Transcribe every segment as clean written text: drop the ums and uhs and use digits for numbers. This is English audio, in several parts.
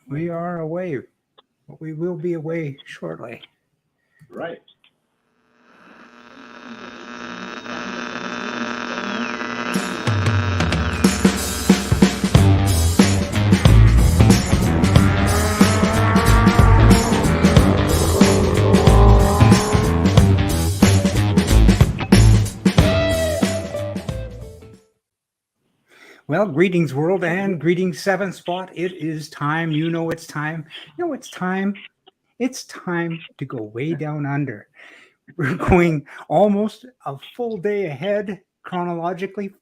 We are away. But we will be away shortly. Right. Well, greetings, world, and greetings, 7 Spot. It is time. You know it's time. You know it's time. It's time to go way down under. We're going almost a full day ahead chronologically,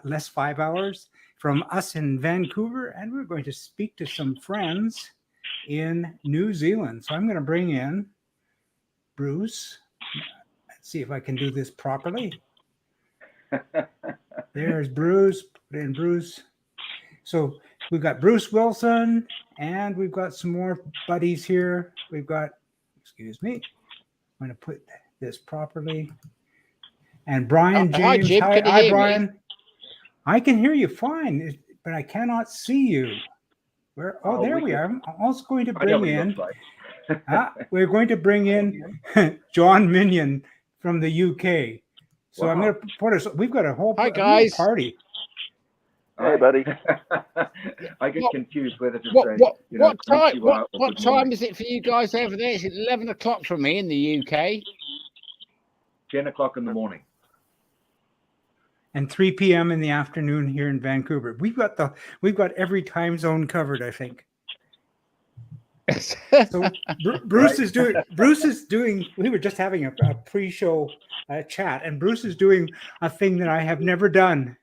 less 5 hours from us in Vancouver, and we're going to speak to some friends in New Zealand. So I'm going to bring in Bruce. Let's see if I can do this properly. There's Bruce. Put in Bruce. So we've got Bruce Wilson, and we've got some more buddies here. We've got, excuse me, I'm going to put this properly. And Brian James. Hi, Jim. Can you hear Brian. me? I can hear you fine, but I cannot see you. Where? Oh, there we are. I'm also going to bring in. We're going to bring in John Minion from the UK. So I'm going to put us. We've got a whole party. Hey, buddy. I get confused whether to say. What time is it for you guys over there? It's 11 o'clock for me in the UK. 10 o'clock in the morning. And 3 p.m. in the afternoon here in Vancouver. We've got every time zone covered, I think. So Bruce is doing. We were just having a pre-show chat, and Bruce is doing a thing that I have never done.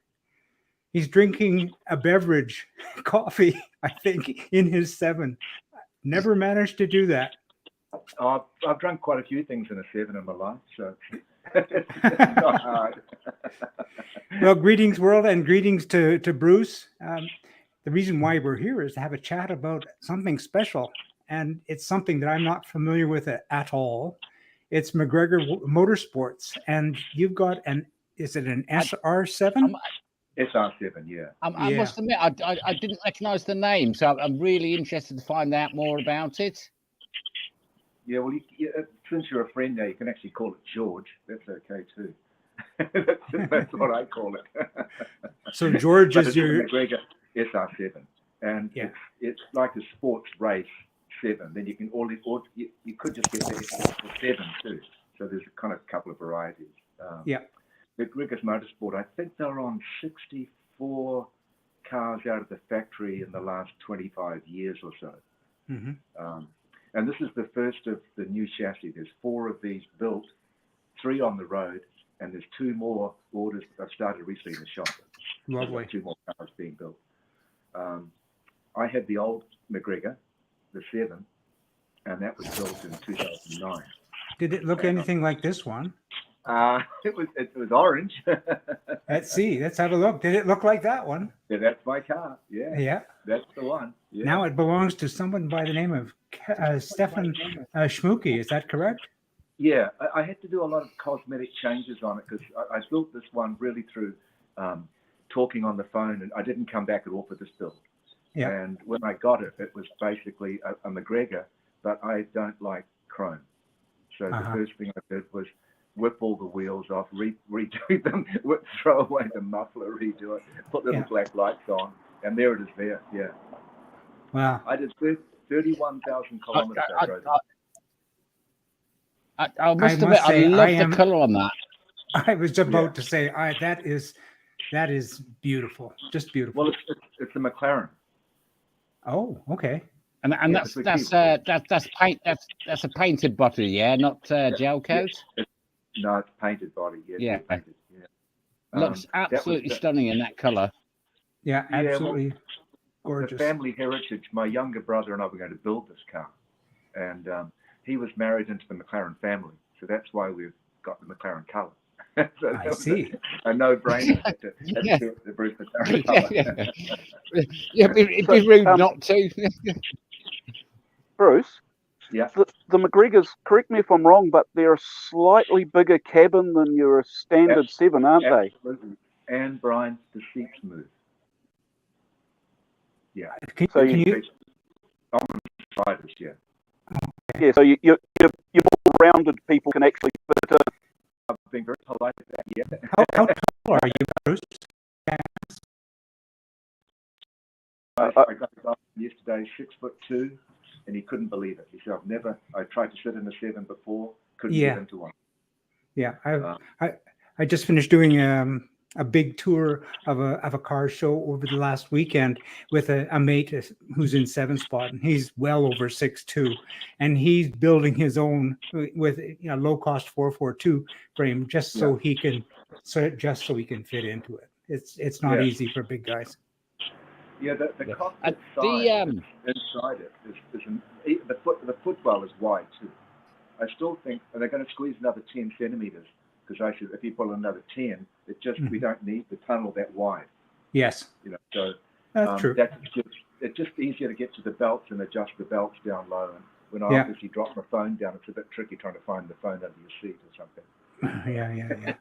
He's drinking a beverage, coffee, I think, in his 7. Never managed to do that. I've drunk quite a few things in a 7 in my life, so it's not hard. Well, greetings, world, and greetings to Bruce. The reason why we're here is to have a chat about something special, and it's something that I'm not familiar with at all. It's McGregor Motorsports, and you've got is it an SR7? SR7, yeah. I must admit, I didn't recognise the name, so I'm really interested to find out more about it. Yeah, well, since you're a friend now, you can actually call it George. That's okay too. That's what I call it. So George is your McGregor SR7, and it's like a sports race 7. Then you can you could just get the 7 too. So there's a kind of couple of varieties. McGregor's Motorsport, I think they're on 64 cars out of the factory in the last 25 years or so. Mm-hmm. And this is the first of the new chassis. There's 4 of these built, 3 on the road, and there's 2 more orders that I've started recently in the shop. Lovely. 2 more cars being built. I had the old McGregor, the 7, and that was built in 2009. Did it look anything like this one? It was orange. Let's see. Let's have a look. Did it look like that one? Yeah, that's my car. Yeah. Yeah. That's the one. Yeah. Now it belongs to someone by the name of Stefan Schmucki. Is that correct? Yeah. I had to do a lot of cosmetic changes on it because I built this one really through talking on the phone, and I didn't come back at all for this build. Yeah. And when I got it, it was basically a McGregor, but I don't like chrome. So the first thing I did was whip all the wheels off, redo them, throw away the muffler, redo it, put little black lights on, and there it is there, yeah. Wow. I did 31,000 kilometers. I must admit, I love the colour on that. I was about to say, that is beautiful, just beautiful. Well, it's a McLaren. Oh, okay. And that's paint. That's a painted body, yeah, not gel coat. No, it's painted body. Yeah. Painted, looks absolutely stunning in that colour. Yeah, absolutely gorgeous. The family heritage. My younger brother and I were going to build this car, and he was married into the McLaren family, so that's why we've got the McLaren colour. So I see. A no-brainer. The Bruce McLaren colour. It'd be rude not to. Bruce. Yeah. The McGregors, correct me if I'm wrong, but they're a slightly bigger cabin than your standard 7, aren't they? Absolutely. And Brian, the seats move. Yeah. Can you riders, yeah. Yeah, so you're more rounded. People can actually fit in. I've been very polite at that, yeah. How tall are you, Bruce? I got a guy yesterday, 6'2", and he couldn't believe it. He said, I tried to sit in a 7 before, couldn't get into one. Yeah, I just finished doing a big tour of a car show over the last weekend with a mate who's in 7 spot, and he's well over 6'2", and he's building his own with low cost 442 frame just so he can fit into it. It's not easy for big guys. Yeah, the cockpit side inside it the footwell is wide too. I still think they're going to squeeze another 10 centimeters because if you pull another 10, we don't need the tunnel that wide. Yes. So that's true. It's just easier to get to the belts and adjust the belts down low. And when I obviously drop my phone down, it's a bit tricky trying to find the phone under your seat or something. Yeah.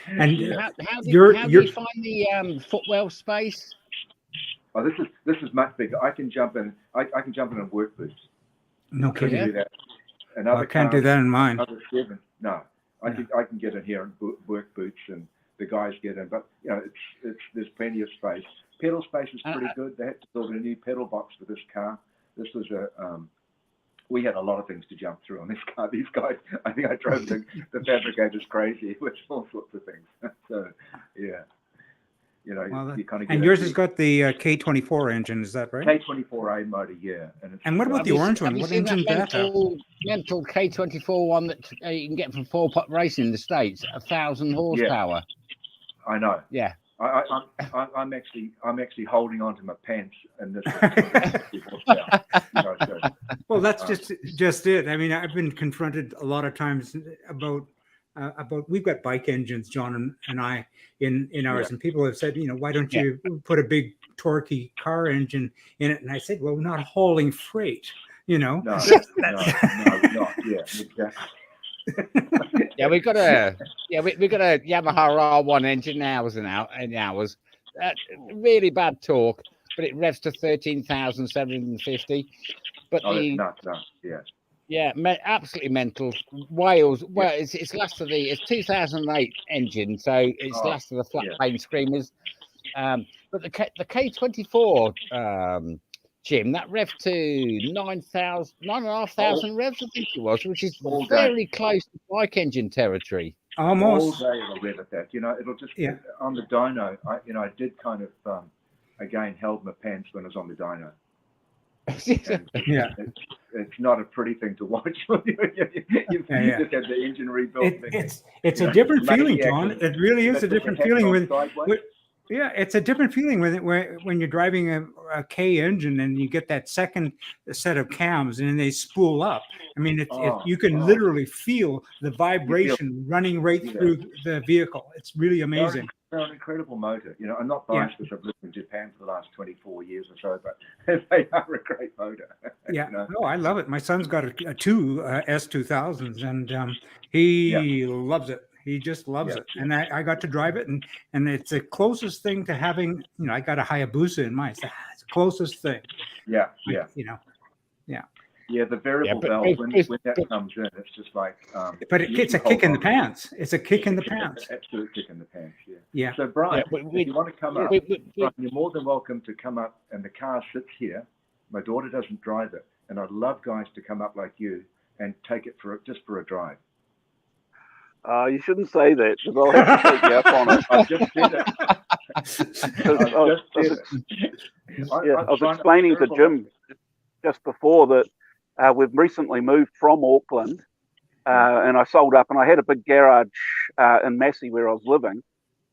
And how do you find the footwell space? Oh, this is much bigger. I can jump in. I can jump in work boots. No kidding. Do that. I can't do that in mine. No, I can get in here in work boots, and the guys get in. But there's plenty of space. Pedal space is pretty good. They had to build a new pedal box for this car. This was we had a lot of things to jump through on this car. These guys, I think I drove the fabricators crazy with all sorts of things. So, yeah. You kind of. And yours has got the K24 engine, is that right? K24A motor, yeah. And what about the orange one? What engine is that? Mental K24 one that you can get from 4-Pot Racing in the States, 1,000 horsepower. Yeah. I know. Yeah. I'm actually holding on to my pants, and this. Well, that's just it. I mean, I've been confronted a lot of times about we've got bike engines, John and I, in ours, and people have said, why don't you put a big torquey car engine in it? And I said, well, we're not hauling freight, No, not. Yeah, exactly. we got a Yamaha R1 engine hours. Really bad torque, but it revs to 13,750. But absolutely mental. Wales. Well, it's last of it's 2008 engine, so it's last of the flat plane screamers. But the K24 Jim, that rev to 9,500 revs, I think it was, which is very close to bike engine territory. Almost. All day it'll rev at that. It'll just on the dyno. I did kind of again held my pants when I was on the dyno. It's not a pretty thing to watch. You just had the engine rebuilt. It's a different feeling, John. It really is a different feeling it's a different feeling when you're driving a K engine and you get that second set of cams and they spool up. I mean, you can literally feel the vibration running right through the vehicle. It's really amazing. They're an incredible motor. I'm not biased because I've lived in Japan for the last 24 years or so, but they are a great motor. Yeah, no, I love it. My son's got a 2 S2000s, and he loves it. He just loves it. And I got to drive it, and it's the closest thing to having, I got a Hayabusa in mine. It's the closest thing. Yeah. Yeah, the variable valve, when that comes in, it's just like... but it's a kick in the pants. It's a kick in the pants. Absolute kick in the pants, yeah. So, Brian, if you want to come up, Brian, you're more than welcome to come up, and the car sits here. My daughter doesn't drive it, and I'd love guys to come up like you and take it just for a drive. You shouldn't say that, because I'll have to take you up on it. I just said it. I was explaining to Jim just before that we've recently moved from Auckland, and I sold up, and I had a big garage in Massey where I was living,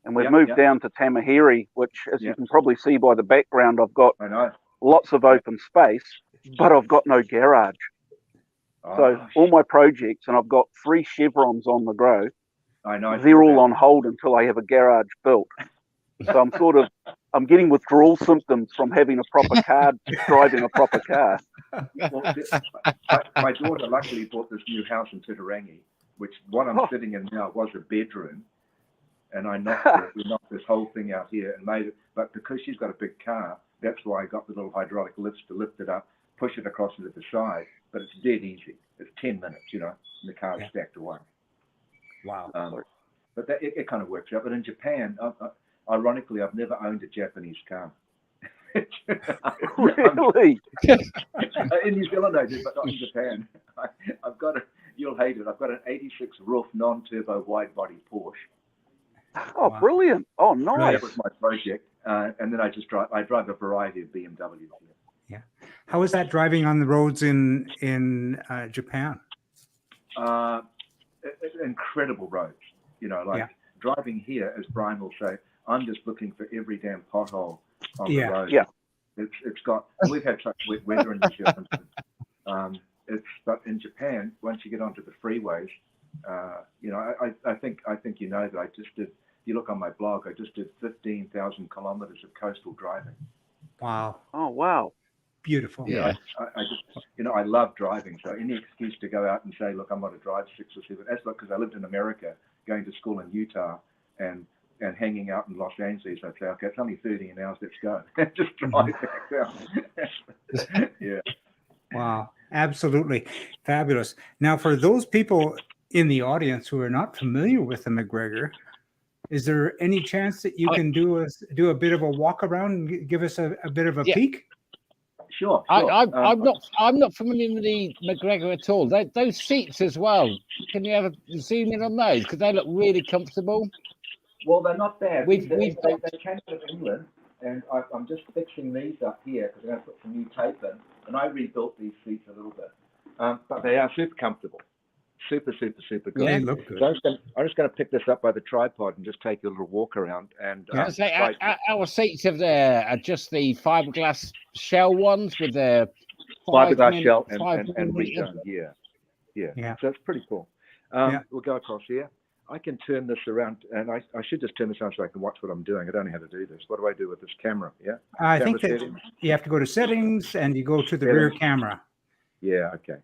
and we've moved down to Tamahiri, which, as you can probably see by the background, I've got lots of open space, but I've got no garage. So all my projects, and I've got 3 chevrons on the go, they're all on hold until I have a garage built. So I'm getting withdrawal symptoms from having a proper car, driving a proper car. Well, my daughter luckily bought this new house in Titirangi, which what I'm sitting in now was a bedroom, and we knocked this whole thing out here and made it. But because she's got a big car, that's why I got the little hydraulic lifts to lift it up, push it across into the side. But it's dead easy. It's 10 minutes, and the car's stacked away. Wow. But it kind of works out. But in Japan, ironically, I've never owned a Japanese car. Really? In New Zealand I did, but not in Japan. I've got you'll hate it. I've got an 86 roof non-turbo wide body Porsche. Oh, wow. Brilliant. Oh, nice. That was my project. And then I drive a variety of BMWs. Yeah. How is that driving on the roads in Japan? Incredible roads. Driving here, as Brian will say, I'm just looking for every damn pothole on the road. Yeah. It's got. We've had such wet weather in New Zealand. But in Japan, once you get onto the freeways, I think that I just did. You look on my blog, I just did 15,000 kilometers of coastal driving. Wow. Oh, wow. Beautiful. Yeah. I just, I love driving. So any excuse to go out and say, look, I'm going to drive 6 or 7. That's because I lived in America, going to school in Utah, and hanging out in Los Angeles. I'd say, okay, it's only 30 an hour, let's go. Just drive back down. Yeah. Wow. Absolutely. Fabulous. Now, for those people in the audience who are not familiar with the McGregor, is there any chance that you can do a bit of a walk around and give us a bit of a peek? Sure. I'm not familiar with the McGregor at all. Those seats as well. Can you have a zoom in on those, because they look really comfortable? Well, they're not bad. They came out of England, and I'm just fixing these up here because I'm going to put some new tape in, and I rebuilt these seats a little bit. But they are super comfortable. Super good. Yeah, they look good. So I'm just going to pick this up by the tripod and just take a little walk around. And our seats are just the fiberglass shell ones with the fiberglass shell and redone. Yeah. So it's pretty cool. We'll go across here. I can turn this around, and I should just turn this on so I can watch what I'm doing. I don't know how to do this. What do I do with this camera? Yeah. I think that you have to go to settings and you go to the rear camera. Yeah. Okay.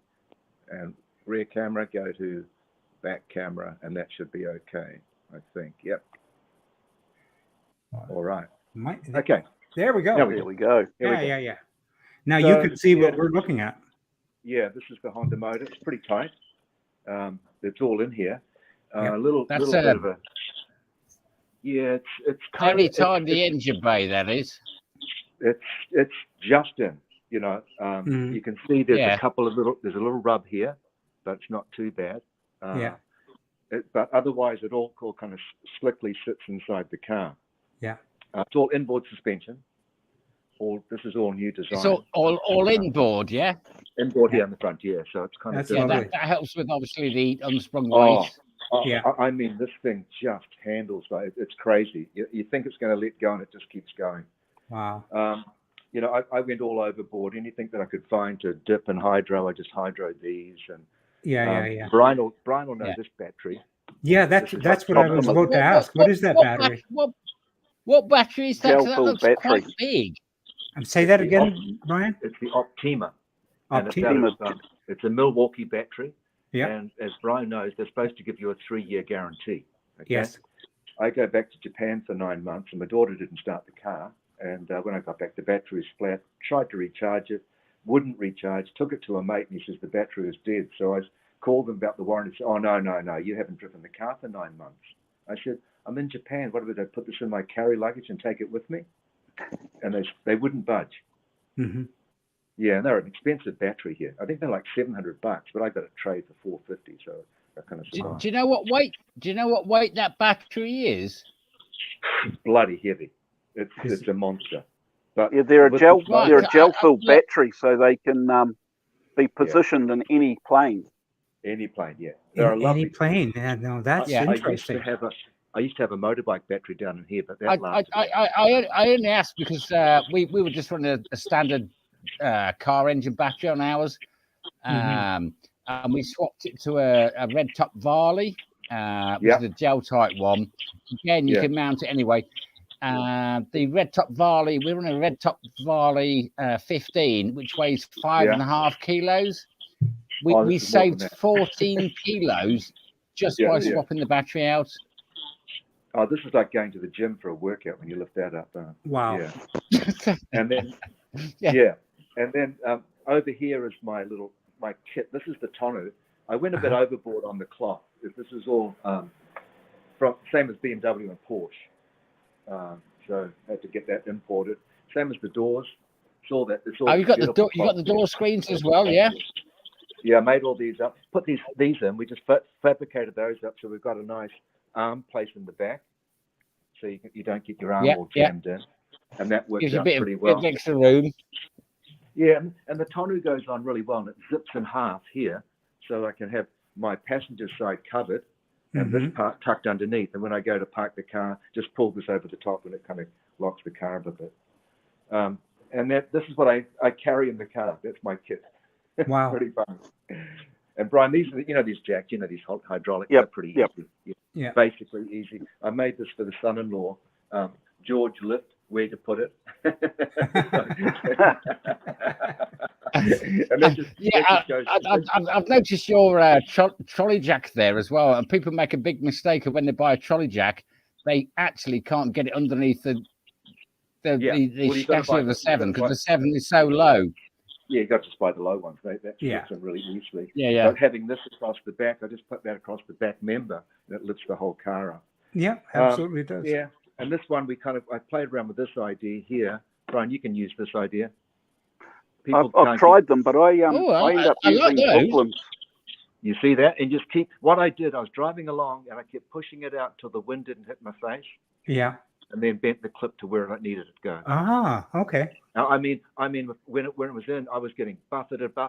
And rear camera, go to back camera, and that should be okay, I think. Yep. All right. Okay. There we go. There we go. Yeah. Now you can see what we're looking at. Yeah, this is the Honda motor. It's pretty tight. It's all in here. Yep. A little bit of a. Yeah, it's kind very tight the engine bay. That is. It's just in. You can see there's there's a little rub here, but it's not too bad. But otherwise, it all kind of slickly sits inside the car. Yeah. It's all inboard suspension. This is all new design. It's all inboard, yeah. Inboard here on the front, yeah. So it's kind of that helps with obviously the unsprung weight. I mean, this thing just handles like it's crazy. You think it's going to let go, and it just keeps going. Wow. I went all overboard. Anything that I could find to dip and hydro, I just hydroed these. And Brian will know this battery. Yeah, that's what I was about to ask. What is that battery? What battery is that? That looks quite big. And say that again, Brian. It's the Optima. Optima. It's a Milwaukee battery. Yeah. And as Brian knows, they're supposed to give you a 3-year guarantee. Okay? Yes. I go back to Japan for 9 months, and my daughter didn't start the car. And when I got back, the battery was flat. Tried to recharge it, wouldn't recharge. Took it to a mate, and he says the battery was dead. So I called them about the warranty. Said, "Oh no, you haven't driven the car for 9 months." I said, "I'm in Japan. What would I put this in my carry luggage and take it with me?" And they wouldn't budge. Mm-hmm. Yeah, and they're an expensive battery here. I think they're like $700, but I got a trade for $450. So I kind of. Do you know what weight? Do you know what weight that battery is? It's bloody heavy. It's a monster. But they're a gel filled battery, so they can be positioned in any plane. Any plane, yeah. Any plane. Yeah, no, that's interesting. I used to have a motorbike battery down in here, but that lasted. I only asked because we were just running a standard car engine battery on ours, and we swapped it to a red top Varley, which is a gel type one. Again, you can mount it anyway. The red top Varley, we're on a red top Varley 15, which weighs 5.5 kilos. We saved 14 kilos just by swapping the battery out. Oh, this is like going to the gym for a workout when you lift that up. Wow. Yeah. And then, yeah. And then over here is my kit. This is the tonneau. I went a bit overboard on the cloth. This is all from same as BMW and Porsche. So I had to get that imported. Same as the doors. It's all that. It's all. Oh, you got the door screens as well, yeah. Yeah, I made all these up. Put these in. We just fabricated those up, so we've got a nice arm place in the back, so you don't get your arm all jammed in, and that works out pretty well. Gives extra room. Yeah, and the tonneau goes on really well, and it zips in half here, so I can have my passenger side covered, and this part tucked underneath. And when I go to park the car, just pull this over the top, and it kind of locks the car up a bit. And this is what I carry in the car. That's my kit. Wow. Pretty fun. And Brian, these are these jacks, these hydraulic, they're pretty easy. Yeah. Basically easy. I made this for the son-in-law, George Lift, where to put it. I've noticed your trolley jack there as well, and people make a big mistake of when they buy a trolley jack, they actually can't get it underneath the chassis of the 7 because the 7 is so low. Yeah, you got to just buy the low ones. That fits in really easily. Yeah. But having this across the back, I just put that across the back member, and it lifts the whole car up. Yeah, absolutely does. Yeah, and this one I played around with this idea here. Brian, you can use this idea. I've tried them, but I end up using Hooklands. You see that? And just what I did, I was driving along, and I kept pushing it out till the wind didn't hit my face. Yeah. And then bent the clip to where I needed it to go. Ah, okay. Now, I mean, when it was in, I was getting buffeted. I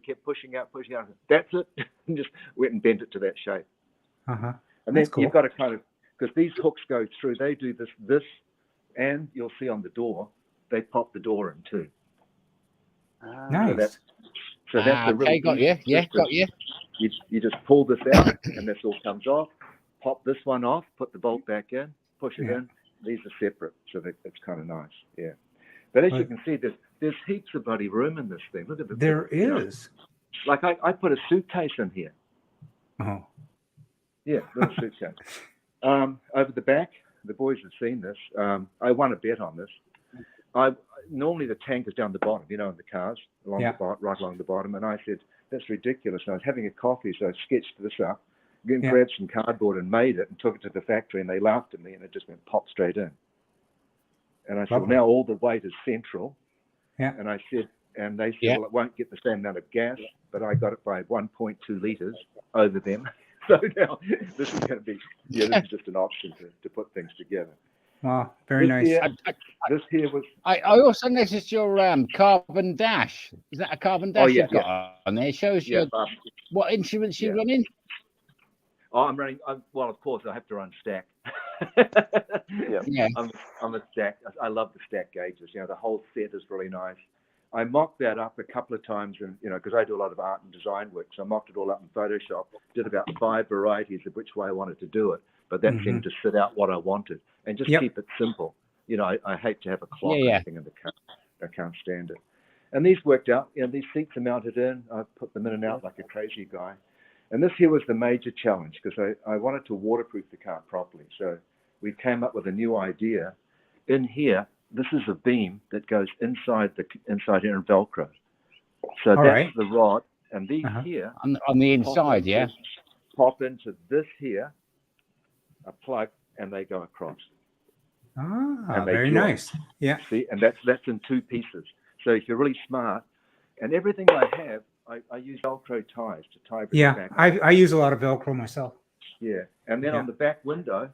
kept pushing out. That's it. And just went and bent it to that shape. And then you've got to kind of, because these hooks go through, they do this, and you'll see on the door, they pop the door in too. Nice. So that's a really got you. Yeah, got you. You just pull this out, and this all comes off. Pop this one off. Put the bolt back in. Push it in. These are separate, so it's kind of nice. Yeah. But as you can see, there's heaps of bloody room in this thing. Look at There is. Like I put a suitcase in here. Oh. Yeah, little suitcase. Over the back, the boys have seen this. I won a bet on this. Normally the tank is down the bottom, in the cars, right along the bottom. And I said, that's ridiculous. And I was having a coffee, so I sketched this up. Grabbed some cardboard and made it and took it to the factory, and they laughed at me, and it just went pop straight in. And I said, well, now all the weight is central. Yeah. And I said, and they said, well, it won't get the same amount of gas, but I got it by 1.2 liters over them. So now this is going to be, this is just an option to put things together. Wow, very nice. This here was. I also noticed your carbon dash. Is that a carbon dash you've got on there? It shows you what instruments you're running. Oh, I'm running. Well, of course, I have to run stack. I'm a stack. I love the stack gauges. The whole set is really nice. I mocked that up a couple of times, and because I do a lot of art and design work, so I mocked it all up in Photoshop. Did about 5 varieties of which way I wanted to do it, but that seemed to sit out what I wanted, and just keep it simple. I hate to have a clock or anything in the car. I can't stand it. And these worked out. These seats are mounted in. I put them in and out like a crazy guy. And this here was the major challenge because I wanted to waterproof the car properly. So we came up with a new idea. In here, this is a beam that goes inside here and Velcro. So that's the rod, and these here on the inside, pop into this here, a plug, and they go across. Very nice. Yeah. See, and that's in 2 pieces. So if you're really smart, and everything I have. I use Velcro ties to tie everything back. I use a lot of Velcro myself. Yeah, and then on the back window,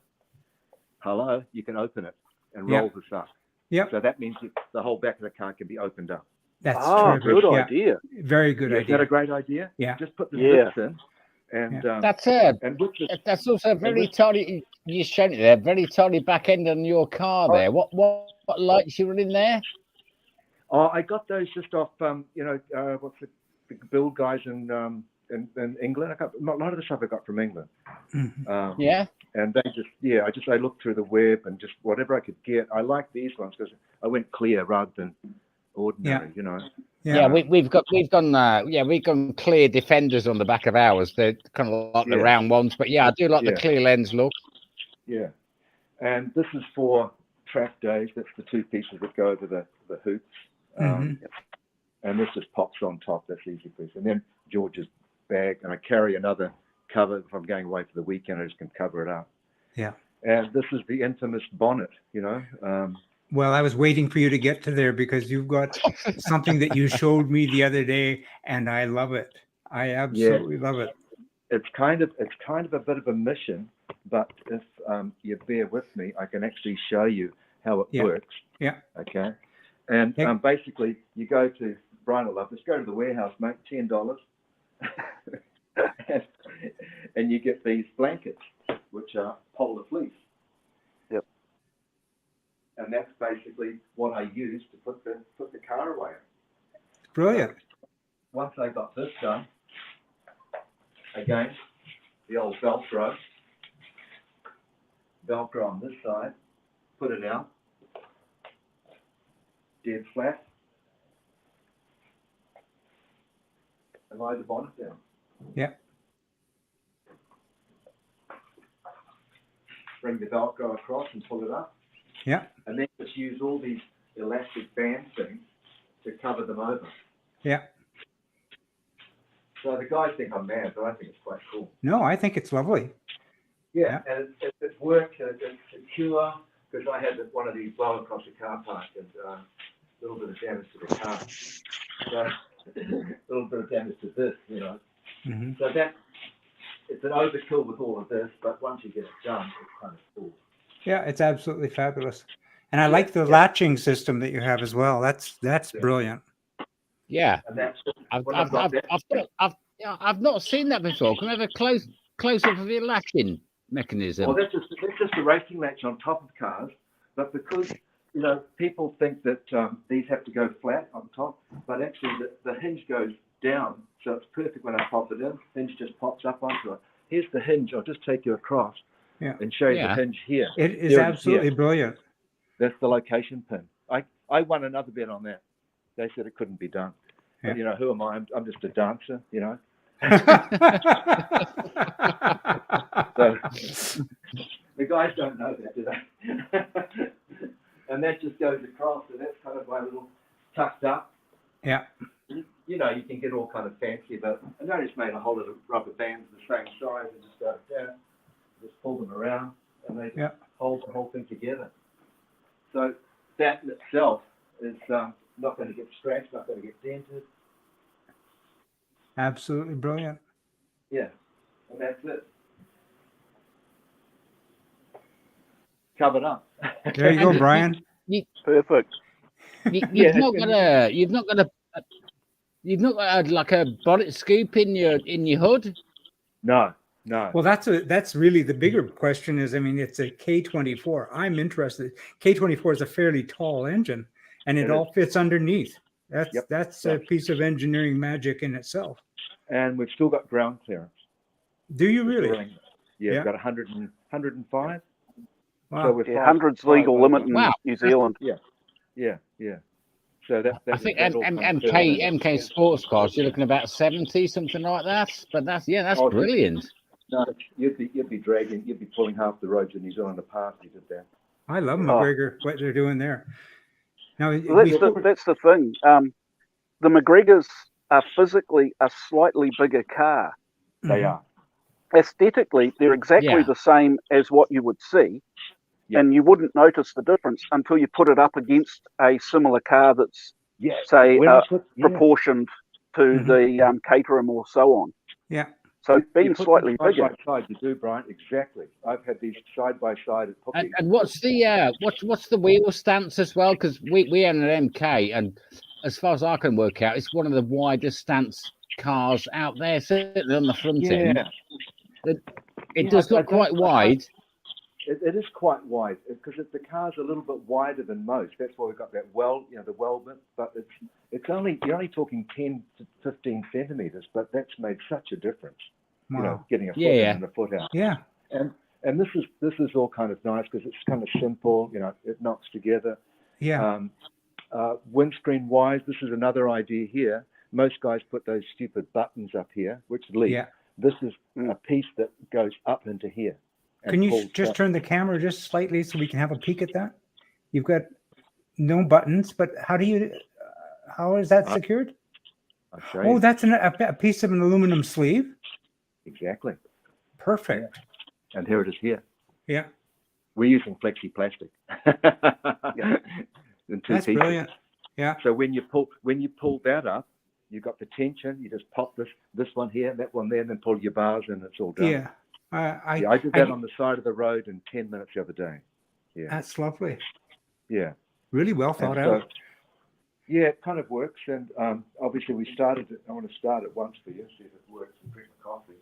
you can open it and roll this up. Yep. So that means the whole back of the car can be opened up. That's good idea. Very good idea. Is that a great idea? Yeah. Just put the zips in. And that's also a very tiny. You showed it there. Very tiny back end on your car there. What lights you running there? Oh, I got those just off. What's the build guys in England. I got a lot of the stuff I got from England. And they I looked through the web and just whatever I could get. I like these ones because I went clear rather than ordinary. We've gone clear Defenders on the back of ours. They're kind of like the round ones, but I do like the clear lens look. Yeah, And this is for track days. That's the two pieces that go over the hoops. And this just pops on top. That's easy piece. And then George's bag, and I carry another cover. If I'm going away for the weekend, I just can cover it up. Yeah. And this is the infamous bonnet, you know. Well, I was waiting for you to get to there because you've got something that you showed me the other day, and I love it. I absolutely love it. It's kind of a bit of a mission, but if you bear with me, I can actually show you how it works. Yeah. Okay. And basically, you go to Brian will love this. Go to the warehouse, mate. $10, and you get these blankets, which are polar fleece. Yep. And that's basically what I use to put the car away. Brilliant. So once I got this done, again, the old Velcro on this side, put it out, dead flat, and lie the bonnet down. Yeah. Bring the Velcro across and pull it up. Yeah. And then just use all these elastic band things to cover them over. Yeah. So the guys think I'm mad, but I think it's quite cool. No, I think it's lovely. Yeah, and it works, and it's secure, because I had one of these blow across the car park and a little bit of damage to the car. So a little bit of damage to this, you know. Mm-hmm. So it's an overkill with all of this, but once you get it done, it's kind of cool. Yeah, it's absolutely fabulous. And I like the latching system that you have as well. That's brilliant. Yeah. And that's I've not seen that before. Can I have a close up of your latching mechanism? Well, that's just a racing latch on top of cars, but because you know people think that these have to go flat on top, but actually the hinge goes down, so it's perfect when I pop it in. Hinge just pops up onto it. Here's the hinge. I'll just take you across and show you the hinge here. It is absolutely brilliant. That's the location pin. I won another bet on that. They said it couldn't be done. Yeah. But, you know, who am I? I'm just a dancer, you know. So the guys don't know that, do they? And that just goes across, and that's kind of my little tucked up. Yeah. You know, you can get all kind of fancy, but I just made a whole lot of rubber bands the same size and just go down, just pull them around, and they hold the whole thing together. So that in itself is not going to get scratched, not going to get dented. Absolutely brilliant. Yeah, and that's it. Covered up. There you go, Brian. Perfect. You've not got like a bonnet scoop in your hood. No. Well, that's really the bigger question. Is I mean, it's a K24. I'm interested. K24 is a fairly tall engine, and it all fits underneath. That's a piece of engineering magic in itself. And we've still got ground clearance. Do you really? Yeah, we've got 105. Wow. So with 100's legal limit in New Zealand. Yeah. So that I think MK sports cars, you're looking about 70, something like that. But that's brilliant. No, you'd be pulling half the roads in New Zealand apart if you did that. I love McGregor, what they're doing there. Now that's the thing. The McGregors are physically a slightly bigger car. They are. Aesthetically, they're exactly the same as what you would see, and you wouldn't notice the difference until you put it up against a similar car that's, say, proportioned to the Caterham or so on. Yeah. So being slightly bigger. Side by side, you do, Brian. Exactly. I've had these side by side at Pookie. And what's the wheel stance as well? Because we own an MK, and as far as I can work out, it's one of the widest stance cars out there, certainly on the front end. It does look quite wide. It is quite wide because the car's a little bit wider than most. That's why we've got that the weldment. But you're only talking 10 to 15 centimeters, but that's made such a difference. Wow. You know, getting a foot in and a foot out. Yeah. And this is all kind of nice because it's kind of simple. You know, it knocks together. Yeah. Windscreen wise, this is another idea here. Most guys put those stupid buttons up here, which leak. Yeah. This is a piece that goes up into here. Can you just turn the camera just slightly so we can have a peek at that? You've got no buttons, but how is that secured? I'll show Oh, you. that's a piece of an aluminum sleeve. Exactly. Perfect. Yeah. And here it is here. Yeah. We're using flexi plastic. Yeah. That's brilliant. Yeah. So when you pull that up, you got the tension. You just pop this one here, that one there, and then pull your bars, and it's all done. Yeah. I did that on the side of the road in 10 minutes the other day. Yeah. That's lovely. Yeah. Really well thought out. Yeah, it kind of works. And obviously we started it. I want to start it once for you, see if it works, and drink my coffee.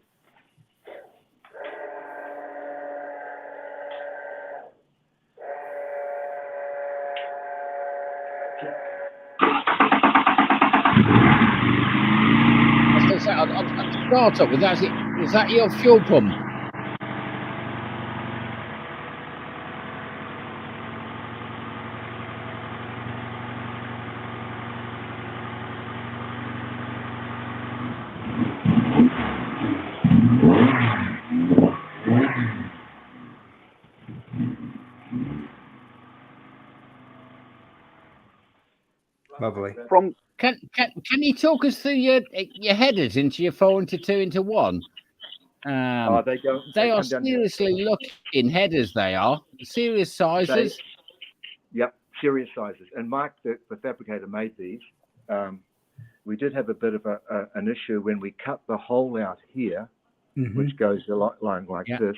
On the startup, was that your fuel pump? Lovely. Can you talk us through your headers into your 4 into 2 into 1? They are seriously looking headers. They are serious sizes. Yep, serious sizes. And Mike, the fabricator, made these. We did have a bit of an issue when we cut the hole out here, which goes along like this.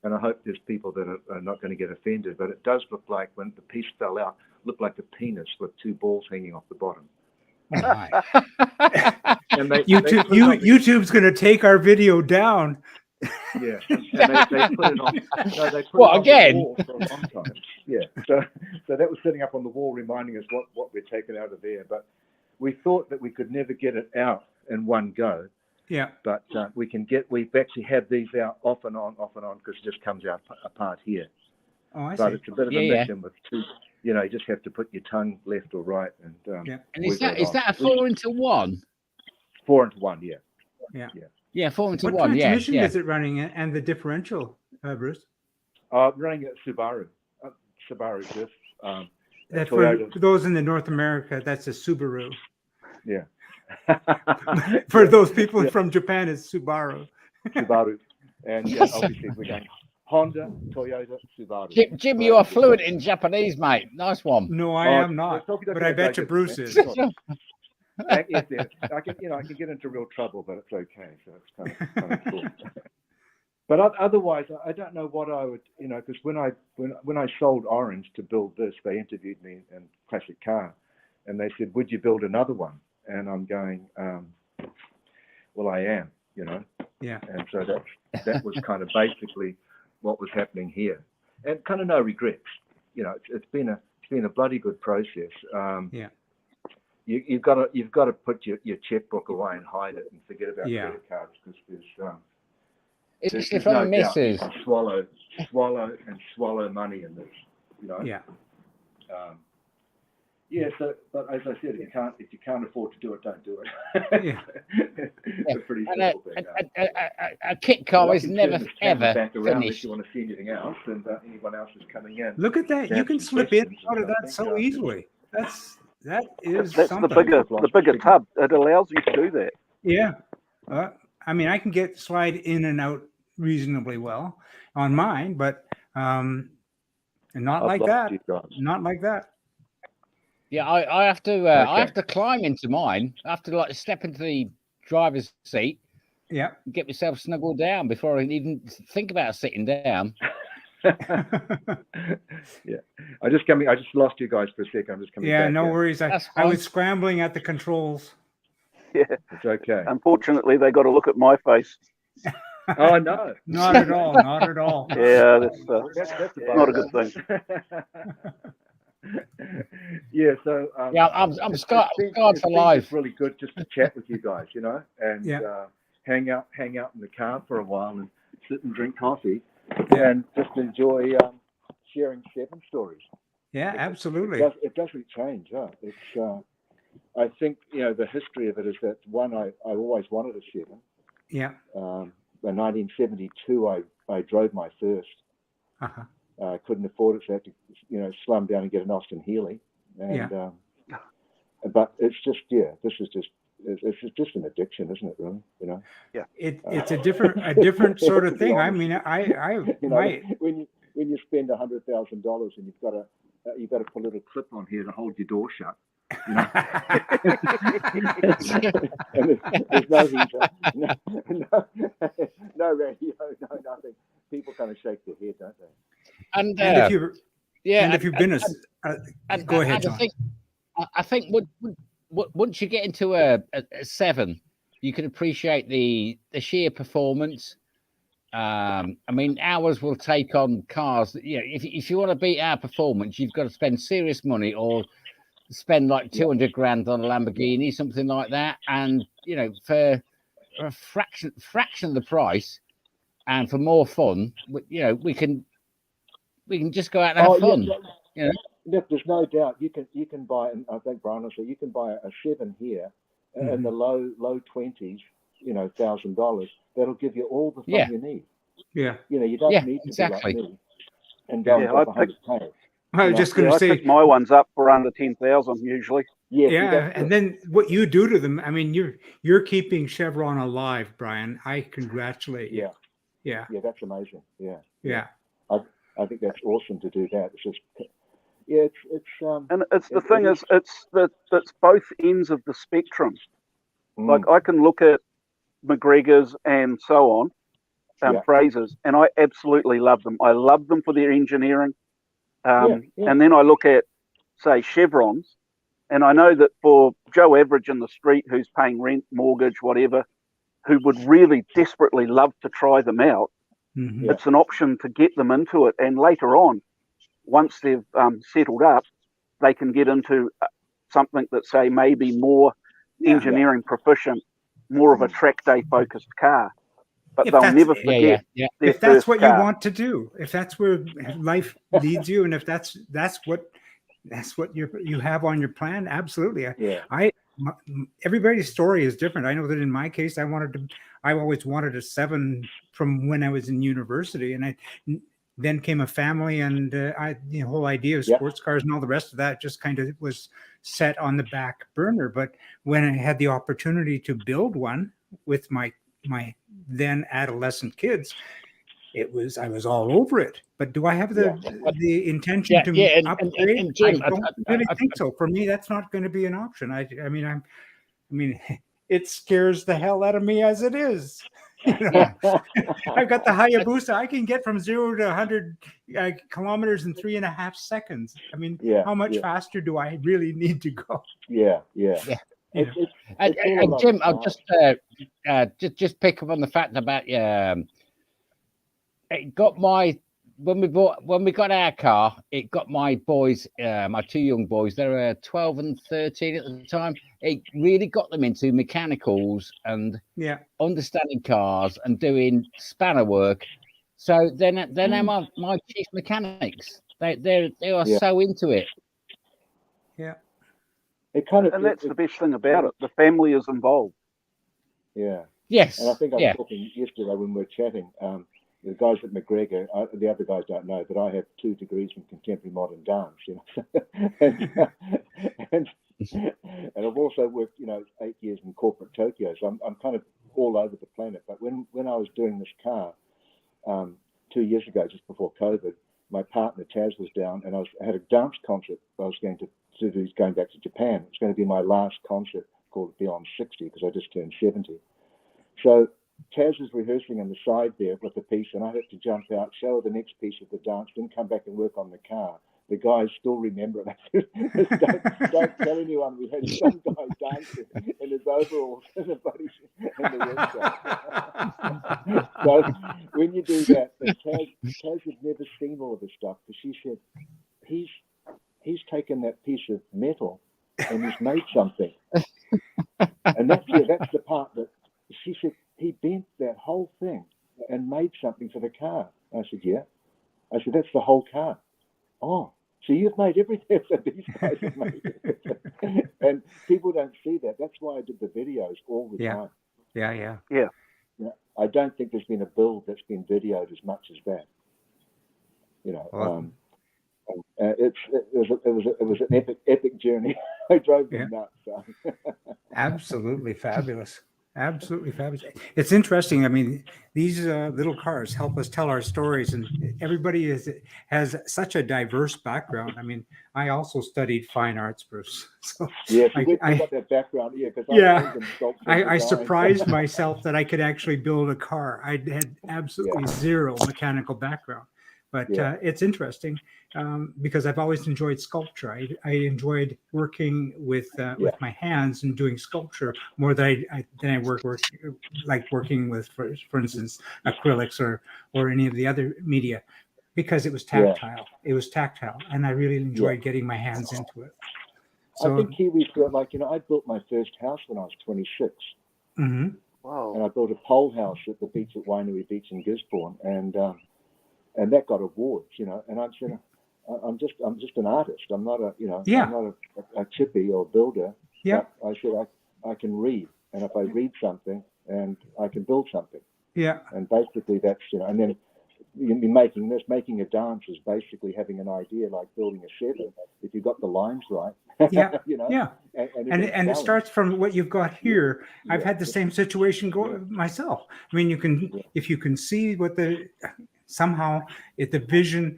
And I hope there's people that are not going to get offended, but it does look like when the piece fell out, looked like a penis with 2 balls hanging off the bottom. Oh my. And YouTube's going to take our video down. Yeah, and they put it on. No, they put what it on again? the wall for a long time. Yeah, so that was sitting up on the wall, reminding us what we're taking out of there. But we thought that we could never get it out in one go. Yeah. But we've actually had these out off and on, because it just comes out apart here. Oh, I see. But it's a bit of a mission with 2. You know, you just have to put your tongue left or right, and And is that a 4 into 1? 4 into 1, yeah. Yeah. Yeah, 4 into 1. What transmission is it running in, and the differential, Bruce? Running at Subaru. Subaru just. For those in the North America, that's a Subaru. Yeah. For those people from Japan, it's Subaru. Subaru. And obviously we're going Honda, Toyota, Subaru. Jim, you are fluent in Japanese, mate. Nice one. No, I am not. But I bet you Bruce is. I can get into real trouble, but it's okay. So it's kind of cool. But otherwise, I don't know what I would, because when I sold Orange to build this, they interviewed me in Classic Car, and they said, "Would you build another one?" And I'm going, "Well, I am," Yeah. And so that was kind of basically what was happening here, and kind of no regrets. It's been a bloody good process. Yeah. You've got to put your checkbook away and hide it and forget about credit cards, because Especially from the missus. Swallow money in this, Yeah. So, but as I said, if you can't afford to do it, don't do it. Yeah. It's a pretty simple thing. A kit car is never ever back around finished. if you want to see anything else, and anyone else is coming in. Look at that! You can slip in and out of that so easily. That's something. the bigger tub. It allows you to do that. Yeah. I mean, I can slide in and out reasonably well on mine, but not like that. Not like that. Yeah, I have to. I have to climb into mine. I have to step into the driver's seat. Yeah. Get myself snuggled down before I even think about sitting down. Yeah, I just lost you guys for a second. I'm just coming back. No worries. I was scrambling at the controls. Yeah, it's okay. Unfortunately, they got to look at my face. Oh no, not at all. Not at all. Yeah, that's not a good thing. Yeah, so I'm scarred for life. It's really good just to chat with you guys, and hang out in the car for a while and sit and drink coffee and just enjoy sharing 7 stories. Yeah, absolutely. It doesn't change. It's I think the history of it is that one I always wanted a 7. Yeah. 1972, I drove my first. Uh-huh. I couldn't afford it, so I had to, slum down and get an Austin Healey. And but it's just, it's just an addiction, isn't it? Really, Yeah. It's a different sort of thing. I mean, when you spend $100,000 and you've got to put a little clip on here to hold your door shut. And there's no heater, no radio, no nothing. People kind of shake their head, don't they? And if you've been go ahead, John. I think once you get into a 7, you can appreciate the sheer performance. I mean, ours will take on cars. If you want to beat our performance, you've got to spend serious money or spend like 200 grand on a Lamborghini, something like that. And for a fraction of the price, and for more fun, we can just go out and have fun. Look, there's no doubt you can buy, and I think Brian will say, you can buy a 7 here in the low 20s, $1,000. That'll give you all the fun you need. Yeah. You don't need to be like me and go and drop $100,000. I was just going to say, I pick my ones up for under 10,000 usually. Yeah, and then what you do to them, I mean, you're keeping Chevron alive, Brian. I congratulate you. Yeah, that's amazing. Yeah. I think that's awesome to do that. It's just, and it's the thing is, it's both ends of the spectrum. Like I can look at McGregor's and so on, Fraser's, and I absolutely love them. I love them for their engineering. And then I look at, say, Chevrons, and I know that for Joe Average in the street who's paying rent, mortgage, whatever, who would really desperately love to try them out, it's an option to get them into it. And later on, once they've settled up, they can get into something that, say, maybe more engineering proficient, more of a track day focused car. But they'll never forget. If that's what you want to do, if that's where life leads you, and if that's what you have on your plan, absolutely. Everybody's story is different. I know that in my case, I always wanted a 7 from when I was in university, and then came a family, and the whole idea of sports cars and all the rest of that just kind of was set on the back burner. But when I had the opportunity to build one with my then adolescent kids, I was all over it. But do I have the intention to upgrade? And Jim, I don't really think so. For me, that's not going to be an option. I mean, it scares the hell out of me as it is. I've got the Hayabusa. I can get from 0 to 100 kilometers in 3.5 seconds. I mean, how much faster do I really need to go? Yeah. And Jim, I'll just pick up on the fact about it got when we got our car, it got my boys, my 2 young boys, they were 12 and 13 at the time. It really got them into mechanicals and understanding cars and doing spanner work. So then my chief mechanics. They are so into it. Yeah. And that's the best thing about it. The family is involved. Yeah. Yes. And I think I was talking yesterday when we were chatting. The guys at McGregor, the other guys don't know, but I have 2 degrees in contemporary modern dance, and I've also worked, 8 years in corporate Tokyo, so I'm kind of all over the planet. But when I was doing this car 2 years ago, just before COVID, my partner Taz was down, and I had a dance concert I was going to do, going back to Japan. It's going to be my last concert, called Beyond 60, because I just turned 70. So Taz is rehearsing on the side there with the piece, and I had to jump out, show her the next piece of the dance, then come back and work on the car. The guys still remember it. Don't tell anyone we had some guy dancing in his overalls in the workshop. So when you do that, Taz had never seen all of this stuff, because she said, he's taken that piece of metal and he's made something. And that's the part that she said, he bent that whole thing and made something for the car. I said, yeah. I said, that's the whole car. Oh, so you've made everything that these guys have made. And people don't see that. That's why I did the videos all the time. Yeah. I don't think there's been a build that's been videoed as much as that. It was an epic journey. I drove them nuts. So. Absolutely fabulous. Absolutely fabulous. It's interesting. I mean, these little cars help us tell our stories, and everybody has such a diverse background. I mean, I also studied fine arts, Bruce. So yeah, we got that background. Yeah, because I surprised myself that I could actually build a car. I had absolutely zero mechanical background. But it's interesting because I've always enjoyed sculpture. I enjoyed working with my hands and doing sculpture more than I working with, for instance, acrylics or any of the other media, because it was tactile. It was tactile, and I really enjoyed getting my hands into it. So, I think Kiwis feel like, I built my first house when I was 26. Mm-hmm. Wow. And I built a pole house at the beach at Wainui Beach in Gisborne, and that got awards, and I said, I'm just an artist. I'm not I'm not a chippy or builder. Yeah. But I said, I can read, and if I read something, and I can build something. Yeah. And basically that's, and then making a dance is basically having an idea, like building a 7. If you got the lines right. Yeah. Yeah. And it starts from what you've got here. Yeah. I've had the same situation myself. I mean, if you can see what somehow if the vision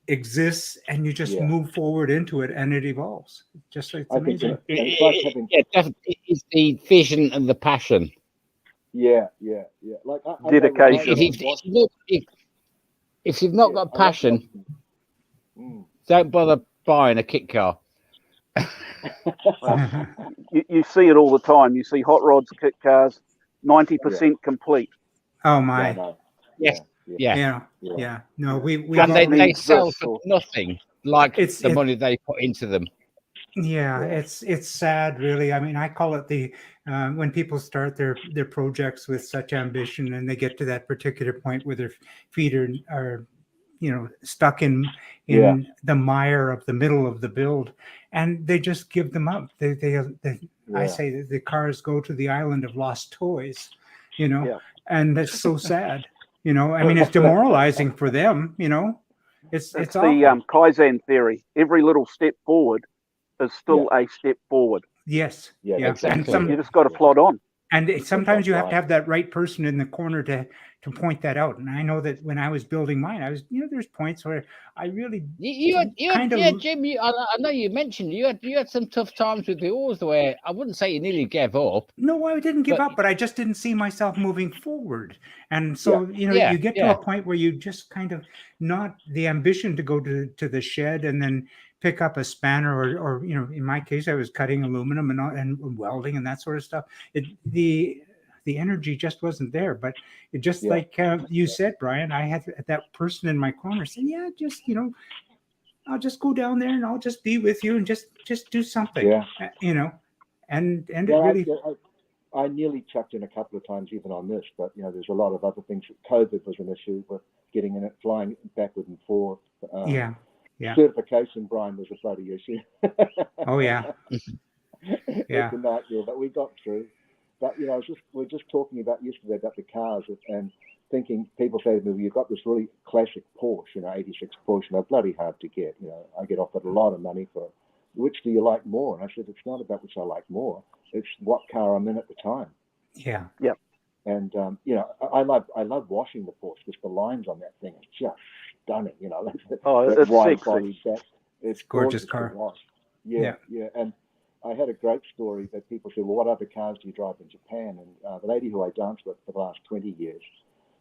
exists and you just move forward into it and it evolves, just like it's amazing. It's like having it's the vision and the passion. Yeah. Like dedication. If you've not got passion, don't bother buying a kit car. You see it all the time. You see hot rods, kit cars, 90% complete. Oh my! Yes. Yeah. No, we and they sell for nothing, like the money they put into them. Yeah, it's sad, really. I mean, I call it the when people start their projects with such ambition and they get to that particular point where their feet are stuck in the mire of the middle of the build, and they just give them up. I say the cars go to the island of lost toys, and it's so sad. I mean, it's demoralizing for them. It's the Kaizen theory. Every little step forward is still a step forward. Yes. Yeah. Exactly. You just got to plod on. And sometimes you have to have that right person in the corner to point that out. And I know that when I was building mine, I was, there's points where I really Jim. I know you mentioned you had some tough times with the oars, where I wouldn't say you nearly gave up. No, I didn't give up, but I just didn't see myself moving forward. And so you get to a point where you just kind of not the ambition to go to the shed and then pick up a spanner or in my case I was cutting aluminum and welding and that sort of stuff. The energy just wasn't there, but it just like you said, Brian, I had that person in my corner saying, just I'll just go down there and I'll just be with you and just do something, and it really. I nearly chucked in a couple of times even on this, but there's a lot of other things. COVID was an issue with getting in it, flying backward and forth. Certification, Brian, was a bloody issue. Oh yeah. It's a nightmare, but we got through. But we're just talking about yesterday about the cars and thinking. People say to me, well, "You've got this really classic Porsche, 86 Porsche, and they're bloody hard to get. I get offered a lot of money for it. Which do you like more?" And I said, "It's not about which I like more. It's what car I'm in at the time." Yeah. Yep. And I love washing the Porsche because the lines on that thing are just stunning. It's sexy. It's gorgeous car. To wash. Yeah. And I had a great story that people said, "Well, what other cars do you drive in Japan?" And the lady who I danced with for the last 20 years,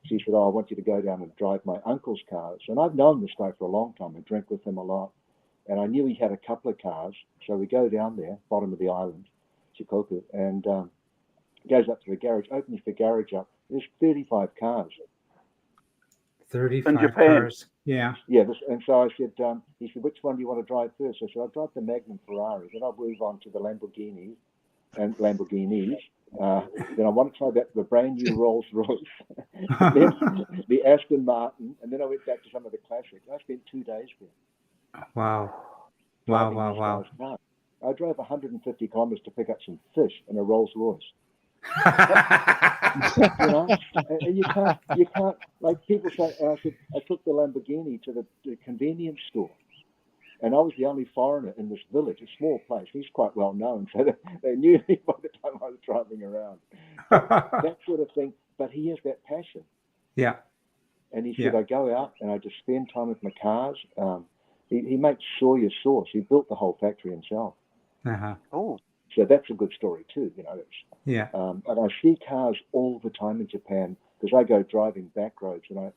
she said, "Oh, I want you to go down and drive my uncle's cars." And I've known this guy for a long time. I drink with him a lot. And I knew he had a couple of cars. So we go down there, bottom of the island, Shikoku, and goes up to the garage, opens the garage up. There's 35 cars. 35 in Japan. Cars. Yeah. Yeah. And so I said, he said, "Which one do you want to drive first?" I said, "I'll drive the Magnum Ferrari. Then I'll move on to the Lamborghinis. Then I want to try the brand new Rolls Royce, then the Aston Martin, and then I went back to some of the classics. I spent 2 days there. Wow. I drove 150 kilometers to pick up some fish in a Rolls Royce. You know, and you can't like people say. I took the Lamborghini to the convenience store, and I was the only foreigner in this village, a small place. He's quite well known, so they knew me by the time I was driving around. That sort of thing. But he has that passion. Yeah. And he said, I go out and I just spend time with my cars. He makes soya sauce. He built the whole factory himself. Oh. So that's a good story too, you know. Yeah. And I see cars all the time in Japan because I go driving back roads, and I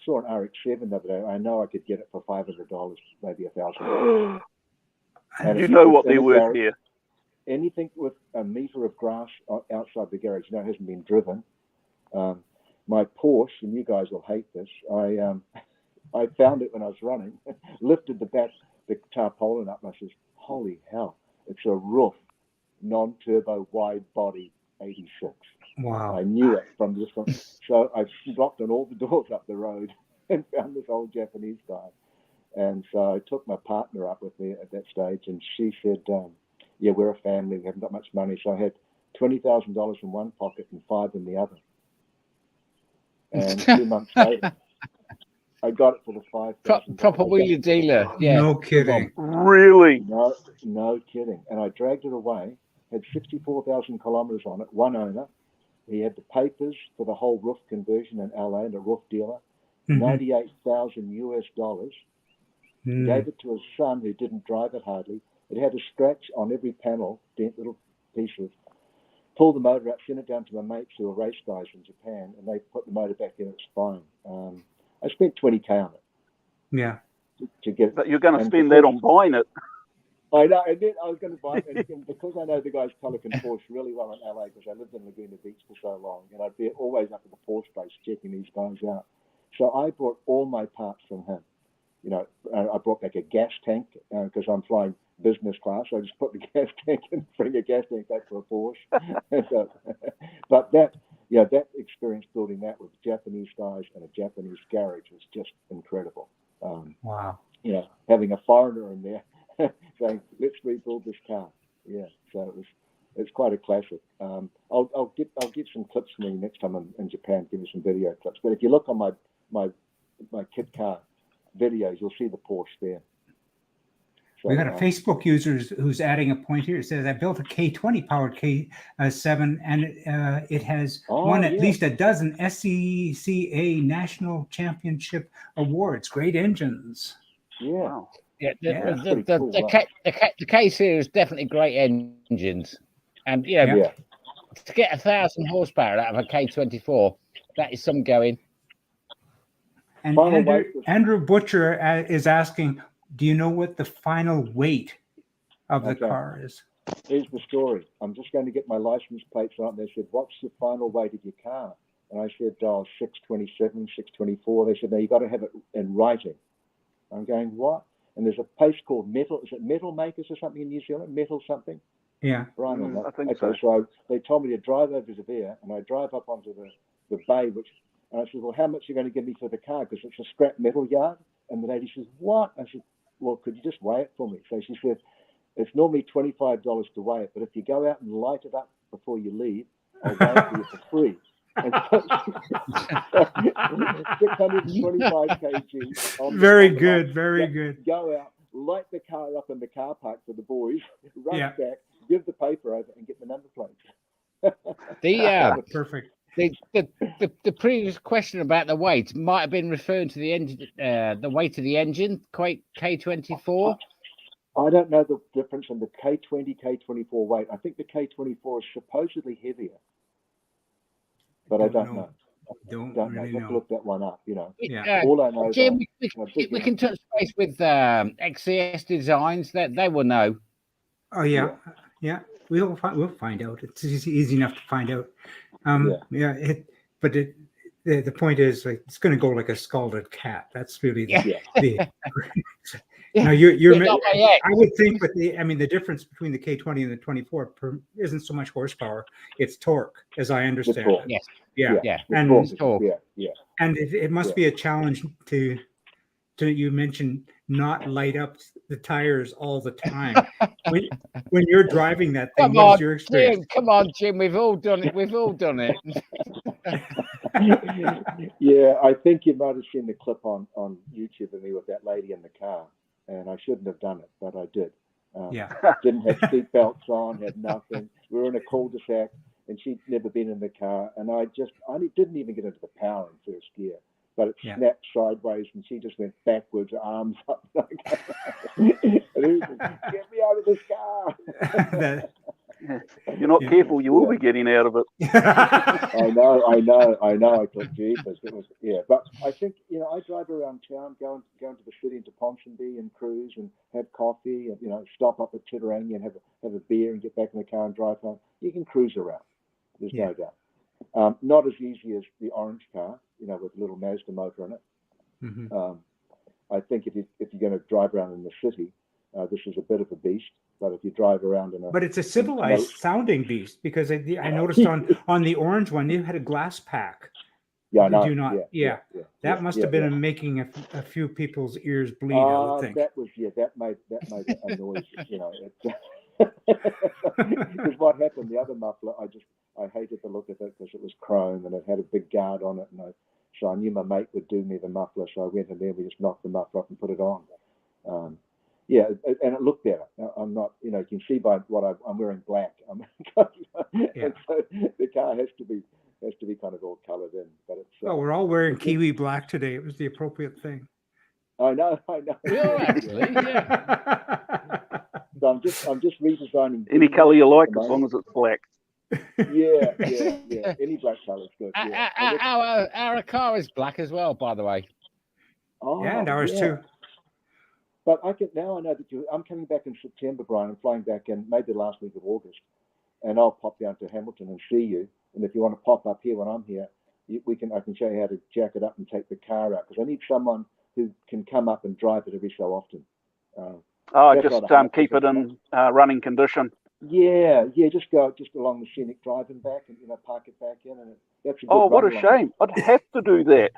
saw an RX-7 the other day. I know I could get it for $500, maybe $1,000. And you know what they're worth here. Anything with a meter of grass outside the garage, you know, hasn't been driven. My Porsche, and you guys will hate this. I found it when I was running, lifted the tarpaulin up, and I says, "Holy hell! It's a roof, non-turbo, wide body, 86." Wow! I knew it from this one. So I blocked on all the doors up the road and found this old Japanese guy. And so I took my partner up with me at that stage, and she said, "Yeah, we're a family. We haven't got much money." So I had $20,000 in one pocket and $5,000 in the other. And 2 months later, I got it for the $5,000. Proper wheelie dealer. Yeah. No kidding. Really? No kidding. And I dragged it away. Had 64,000 kilometers on it. One owner. He had the papers for the whole roof conversion in LA and a roof dealer. $98,000 US. Gave it to his son, who didn't drive it hardly. It had a scratch on every panel, little pieces. Pulled the motor out, sent it down to my mates who were race guys in Japan, and they put the motor back in. It's fine. I spent $20K on it. Yeah. To get it. But you're going to spend that on buying it. I know. I was going to buy it, and because I know the guys Pelican Porsche really well in LA, because I lived in Laguna Beach for so long, and I'd be always up at the Porsche place checking these guys out. So I bought all my parts from him. You know, I brought back a gas tank because I'm flying business class. So I just put the gas tank and bring a gas tank back for a Porsche. So, but that experience building that with Japanese guys and a Japanese garage was just incredible. Wow. You know, having a foreigner in there saying, "Let's rebuild this car." Yeah, so it's quite a classic. I'll get some clips from you next time I'm in Japan. Give you some video clips. But if you look on my kit car videos, you'll see the Porsche there. So, we got a Facebook user who's adding a point here. It says, "I built a K20 powered K7, and it has won at least a dozen SCCA National Championship awards. Great engines." Yeah. Wow. Yeah, the K series definitely great engines, and to get 1,000 horsepower out of a K24, that is some going. And Andrew Butcher is asking, do you know what the final weight of the car is? Here's the story. I'm just going to get my license plates on. They said, "What's the final weight of your car?" And I said, 627, 624. They said, "No, you got to have it in writing." I'm going, "What?" And there's a place called Metal. Is it Metal Makers or something in New Zealand? Metal something? Yeah. Brian, I think so. So they told me to drive over to there, and I drive up onto the bay, and I said, "Well, how much are you going to give me for the car? Because it's a scrap metal yard." And the lady says, "What?" I said, "Well, could you just weigh it for me?" So she said, "It's normally $25 to weigh it, but if you go out and light it up before you leave, I'll weigh it for you for free." And so 625 kg. Very good. Go out, light the car up in the car park for the boys, run back, give the paper over, and get the number plates. Perfect. The previous question about the weight might have been referring to the engine, the weight of the engine, K24. I don't know the difference in the K20, K24 weight. I think the K24 is supposedly heavier, but I don't know. Don't really know. know. Look that one up. You know. Yeah. All I know. Jim, we can touch base with XCS Designs. That they will know. Oh yeah. We'll find out. It's easy enough to find out. The point is, like, it's going to go like a scalded cat. That's really the Now I would think, but the difference between the K20 and the 24 isn't so much horsepower; it's torque, as I understand it. Yes. Yeah. Yeah. And torque. and it must be a challenge to you mentioned not light up the tires all the time. when you're driving that thing, what is your experience? Jim, come on, Jim. We've all done it. We've all done it. Yeah, I think you might have seen the clip on YouTube of me with that lady in the car, and I shouldn't have done it, but I did. Didn't have seat belts on, had nothing. We were in a cul-de-sac, and she'd never been in the car, and I didn't even get into the power in first gear, but it snapped sideways, and she just went backwards, arms up. And he said, "Get me out of this car." You're not careful, you will be getting out of it. I know. I thought, Jesus, it was, But I think, I drive around town, going to the city, into Ponsonby and cruise and have coffee and, stop up at Titteranga and have a beer and get back in the car and drive home. You can cruise around. There's no doubt. Not as easy as the orange car, with a little Mazda motor in it. Mm-hmm. I think if you're going to drive around in the city, this is a bit of a beast. But if you drive around but it's a civilized sounding beast, because I noticed on the orange one you had a glass pack. Yeah, Did you not? Yeah. That must have been making a few people's ears bleed. I would think that made a noise. Because what happened, the other muffler, I hated the look of it because it was chrome and it had a big guard on it, so I knew my mate would do me the muffler, so I went in there, we just knocked the muffler off and put it on. And it looked better. I'm not, you can see by what I'm wearing black. And so the car has to be kind of all coloured in. But it's we're all wearing kiwi black today. It was the appropriate thing. I know. Yeah, actually, yeah. So I'm just redesigning. Any colour you like, as long as it's black. Yeah. Any black colour is good. Our car is black as well, by the way. Oh, and ours too. But I know that I'm coming back in September, Brian. I'm flying back in maybe the last week of August, and I'll pop down to Hamilton and see you. And if you want to pop up here when I'm here, I can show you how to jack it up and take the car out, because I need someone who can come up and drive it every so often. Just keep it in running condition. Yeah, just go along the scenic drive and back, and park it back in, and that's a good what a shame! I'd have to do that.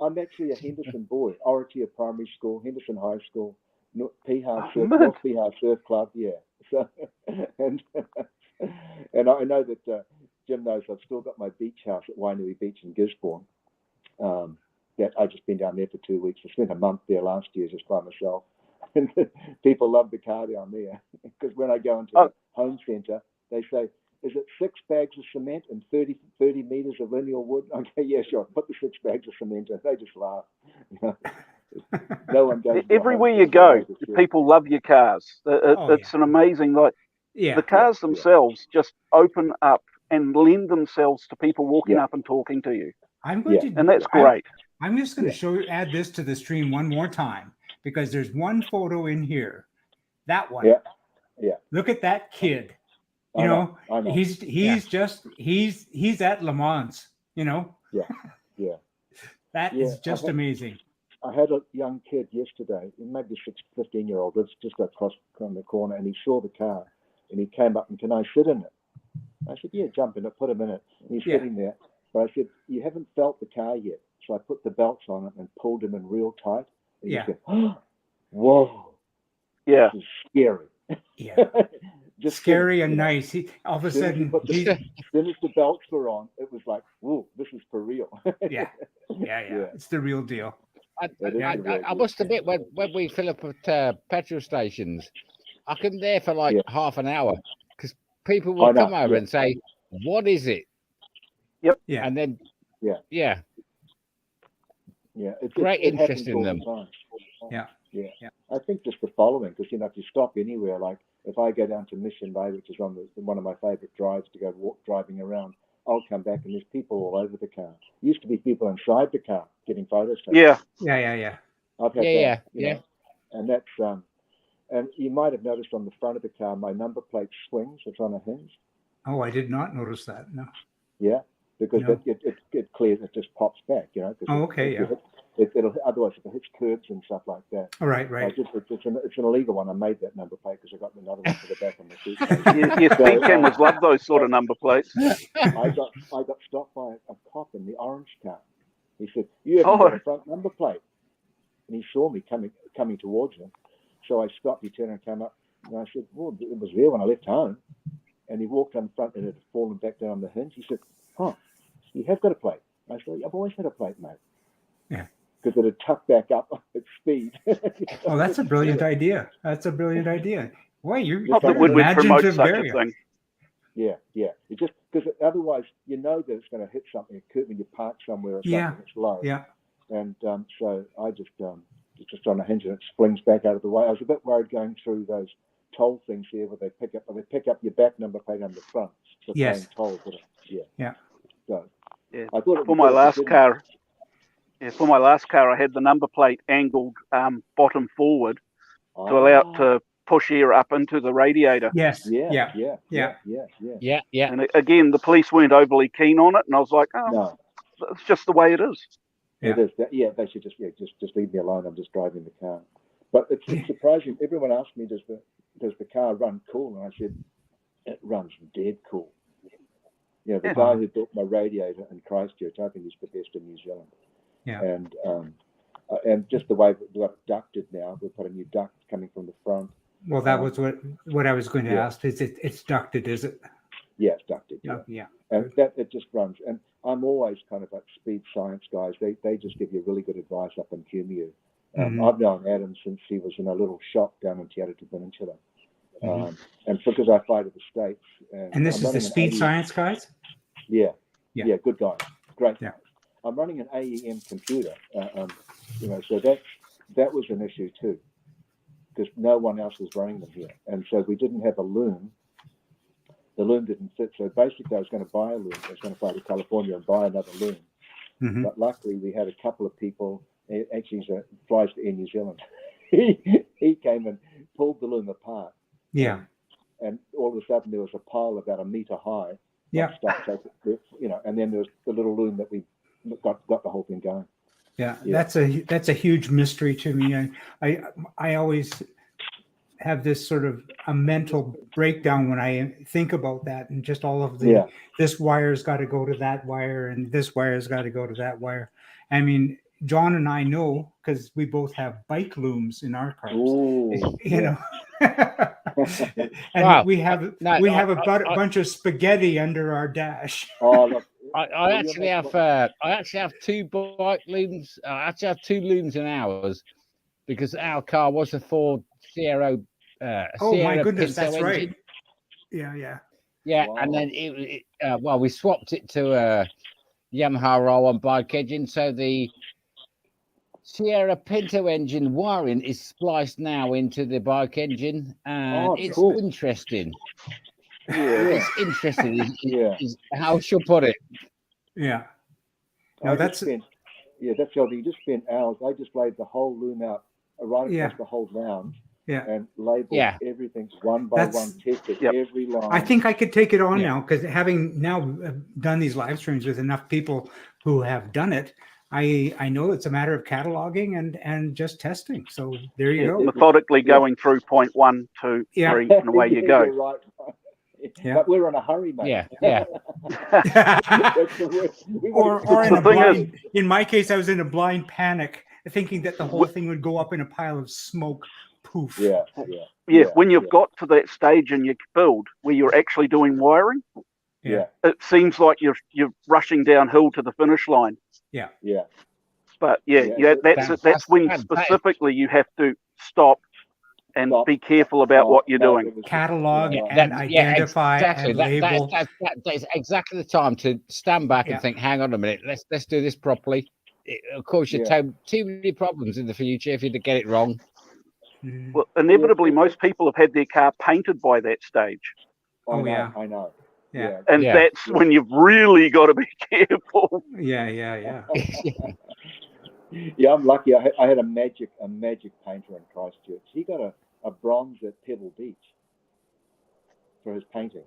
I'm actually a Henderson boy, Oratia Primary School, Henderson High School, North Piha Surf Club, So, and I know that Jim knows I've still got my beach house at Wainui Beach in Gisborne. That I've just been down there for 2 weeks. I spent a month there last year just by myself. And people love the car down there, because when I go into the home centre, they say, "Is it 6 bags of cement and 30 meters of lineal wood?" Okay, yeah, sure. Put the 6 bags of cement in. They just laugh. No one goes. Everywhere you go, people love your cars. It's an amazing, the cars themselves just open up and lend themselves to people walking up and talking to you. And that's great. I'm just going to add this to the stream one more time, because there's one photo in here. That one. Yeah. Look at that kid. I know. He's at Le Mans, Yeah. That is just amazing. I had a young kid yesterday, maybe 15-year-old, lives just across from the corner, and he saw the car, and he came up and, "Can I sit in it?" I said, "Yeah, jump in it, put him in it." And he's sitting there. But I said, "You haven't felt the car yet." So I put the belts on it and pulled him in real tight. And he said, "Oh, whoa. Yeah. This is scary." Yeah. Just scary and nice. All of a sudden, as soon as the belts were on, it was like, "Whoa, this is for real." Yeah. It's the real deal. I must admit, when we fill up at petrol stations, I can there for half an hour, because people will come over and say, "What is it?" Yep. Yeah. And then, It's great interest in them. Yeah. I think just the following, because if you stop anywhere, like if I go down to Mission Bay, which is one of my favourite drives to go driving around, I'll come back and there's people all over the car. Used to be people inside the car getting photos taken. Yeah. I've had that. And that's and you might have noticed on the front of the car, my number plate swings. It's on a hinge. Oh, I did not notice that. No. Yeah, because it clears. It just pops back. Okay. It'll otherwise if it hits curbs and stuff like that. All right. It's an illegal one. I made that number plate because I got another one for the back on the seat. Speed cameras love those sort of number plates. I got stopped by a cop in the orange car, He said, "You haven't got a front number plate." And he saw me coming towards him. So I stopped. He turned and came up. And I said, "Well, it was there when I left home." And he walked on front and it had fallen back down the hinge. He said, "Oh, you have got a plate." I said, "I've always had a plate, mate." Yeah. Because it had tucked back up at speed. Oh, that's a brilliant idea. That's a brilliant idea. Boy, you're Not that Woodward promotes imaginative such area. a thing. Yeah. It just because otherwise you know that it's going to hit something. It could when you park somewhere or something that's low. Yeah. And so I just on a hinge and it flings back out of the way. I was a bit worried going through those toll things here where they pick up your back number plate on the front for paying toll. Yeah. So I thought for my last car. Yeah, for my last car, I had the number plate angled bottom forward to allow it to push air up into the radiator. Yes. Yeah. And again, the police weren't overly keen on it, and I was like, "Oh, no. It's just the way it is." Yeah. It is. They should just leave me alone. I'm just driving the car. But it's surprising. Everyone asked me, "Does the car run cool?" And I said, "It runs dead cool." You know, the guy who built my radiator in Christchurch, I think he's the best in New Zealand. Yeah. And just the way we got it ducted now, we've got a new duct coming from the front. Well, that was what I was going to ask. It's ducted, is it? Yeah, it's ducted. Yeah. And that it just runs. And I'm always kind of like speed science guys. They just give you really good advice up in QMU. I've known Adam since he was in a little shop down in Te Arotu Peninsula. And because I fly to the States. And this is the speed science guys? Yeah, good guys. Great. Yeah. I'm running an AEM computer, so that was an issue too, because no one else was running them here, and so we didn't have a loom. The loom didn't fit, so basically I was going to buy a loom. I was going to fly to California and buy another loom, but luckily we had a couple of people. Actually, he flies to Air New Zealand. he came and pulled the loom apart. Yeah. And all of a sudden there was a pile about a meter high. Yeah. Stuff, and then there was the little loom that we got the whole thing going. Yeah. That's a huge mystery to me. I always have this sort of a mental breakdown when I think about that, and just all of this wire's got to go to that wire and this wire's got to go to that wire. I mean, John and I know because we both have bike looms in our cars. Ooh, know. And we have a bunch of spaghetti under our dash. Oh, look. I actually have two bike looms. I actually have two looms in ours because our car was a Ford Sierra. My goodness, Pinto that's engine. right. Yeah. Wow. And then we swapped it to a Yamaha R1 bike engine. So the Sierra Pinto engine wiring is spliced now into the bike engine, and it's cool. interesting. Yeah. It's interesting. Is how she'll put it. Yeah. No, that's the other. You just spent hours. I just laid the whole loom out right across the whole lounge. Yeah. And labeled everything one by one, tested every line. I think I could take it on now because having now done these live streams with enough people who have done it, I know it's a matter of cataloging and just testing. So there you go. Methodically going through point 1, 2, 3, and away you go. Right. Yeah. But we're in a hurry, mate. Yeah. or in a blind. In my case, I was in a blind panic, thinking that the whole thing would go up in a pile of smoke. Poof. Yeah. When you've got to that stage in your build where you're actually doing wiring, it seems like you're rushing downhill to the finish line. Yeah. But that's when specifically you have to stop and be careful about what you're doing. Catalog and identify and label. That's exactly the time to stand back and think, hang on a minute, let's do this properly. Of course, you'd have too many problems in the future if you get it wrong. Well, inevitably, most people have had their car painted by that stage. I know. Yeah. And that's when you've really got to be careful. Yeah. Yeah, I'm lucky. I had a magic painter in Christchurch. He got a bronze at Pebble Beach for his painting,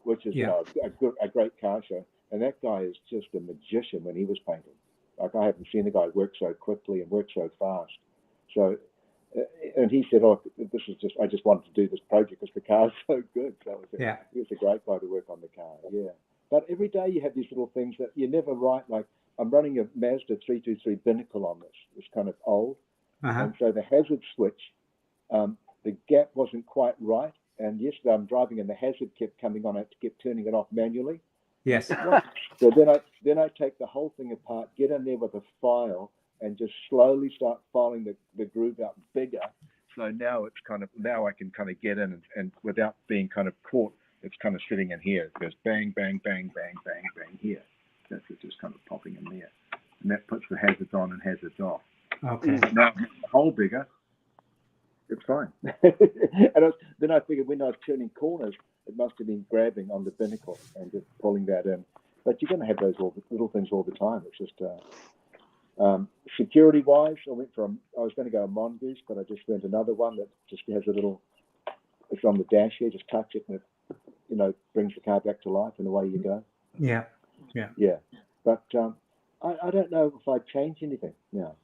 which is a great car show. And that guy is just a magician when he was painting. Like, I haven't seen the guy work so quickly and work so fast. So, and he said, I just wanted to do this project because the car's so good. So he was a great guy to work on the car. Yeah. But every day you have these little things that you never write, like I'm running a Mazda 323 Binnacle on this. It's kind of old. And so the hazard switch, the gap wasn't quite right. And yesterday I'm driving and the hazard kept coming on. I had to keep turning it off manually. Yes. So then I take the whole thing apart, get in there with a file, and just slowly start filing the groove out bigger. So now I can kind of get in and without being kind of caught, it's kind of sitting in here. It goes bang, bang, bang, bang, bang, bang here. That's it, just kind of popping in there. And that puts the hazards on and hazards off. Okay. Now, the hole bigger, it's fine. And then I figured when I was turning corners, it must have been grabbing on the binnacle and just pulling that in. But you're going to have those little things all the time. It's just security-wise, I was going to go a mongoose, but I just went another one that just has a little. It's on the dash here. Just touch it, and it, brings the car back to life, and away you go. Yeah. But I don't know if I'd change anything now.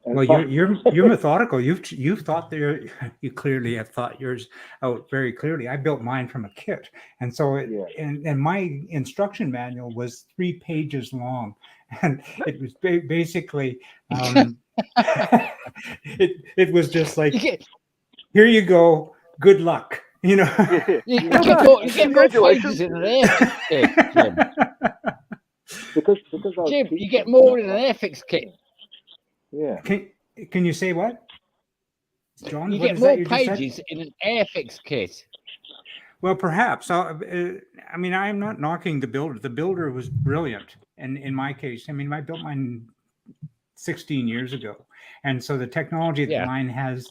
Well, you're methodical. You've thought there. You clearly have thought yours out very clearly. I built mine from a kit, and so and my instruction manual was 3 pages long, and it was basically it was just like, here you go, good luck. You get more pages in an airfix kit, Jim. Because Jim, you get more in an airfix kit. Yeah. Can you say what, John? You get more pages in an airfix kit. Well, perhaps. I mean, I'm not knocking the builder. The builder was brilliant. And in my case, I mean, I built mine 16 years ago. And so the technology that mine has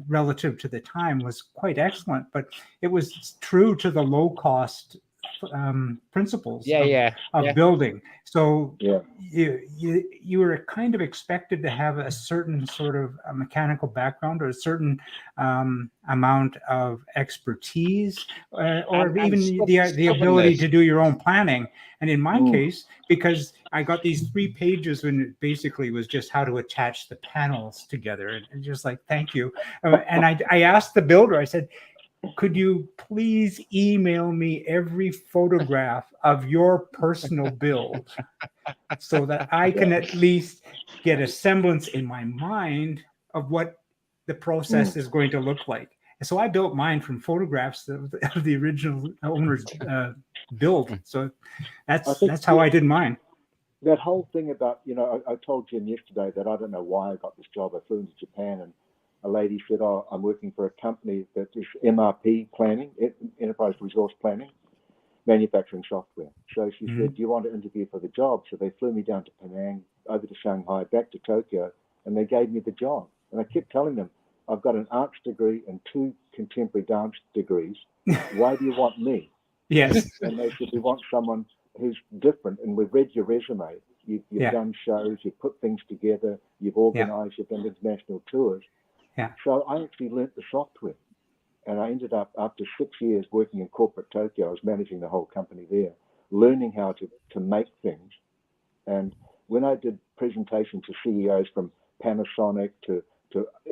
relative to the time was quite excellent, but it was true to the low cost principles of building. So you were kind of expected to have a certain sort of a mechanical background or a certain amount of expertise or even the ability to do your own planning. And in my case, because I got these 3 pages when it basically was just how to attach the panels together, and just like, thank you. And I asked the builder, I said, could you please email me every photograph of your personal build so that I can at least get a semblance in my mind of what the process is going to look like? And so I built mine from photographs of the original owner's build. So that's how I did mine. That whole thing about, I told Jim yesterday that I don't know why I got this job. I flew into Japan and a lady said, I'm working for a company that is MRP planning, enterprise resource planning, manufacturing software. So she said, do you want to interview for the job? So they flew me down to Penang, over to Shanghai, back to Tokyo, and they gave me the job. And I kept telling them, I've got an arts degree and 2 contemporary dance degrees. Why do you want me? Yes. And they said, we want someone who's different. And we've read your resume. You've done shows, you've put things together, you've organized, you've done international tours. Yeah. So I actually learnt the software, and I ended up, after 6 years working in corporate Tokyo, I was managing the whole company there, learning how to make things. And when I did presentations to CEOs from Panasonic to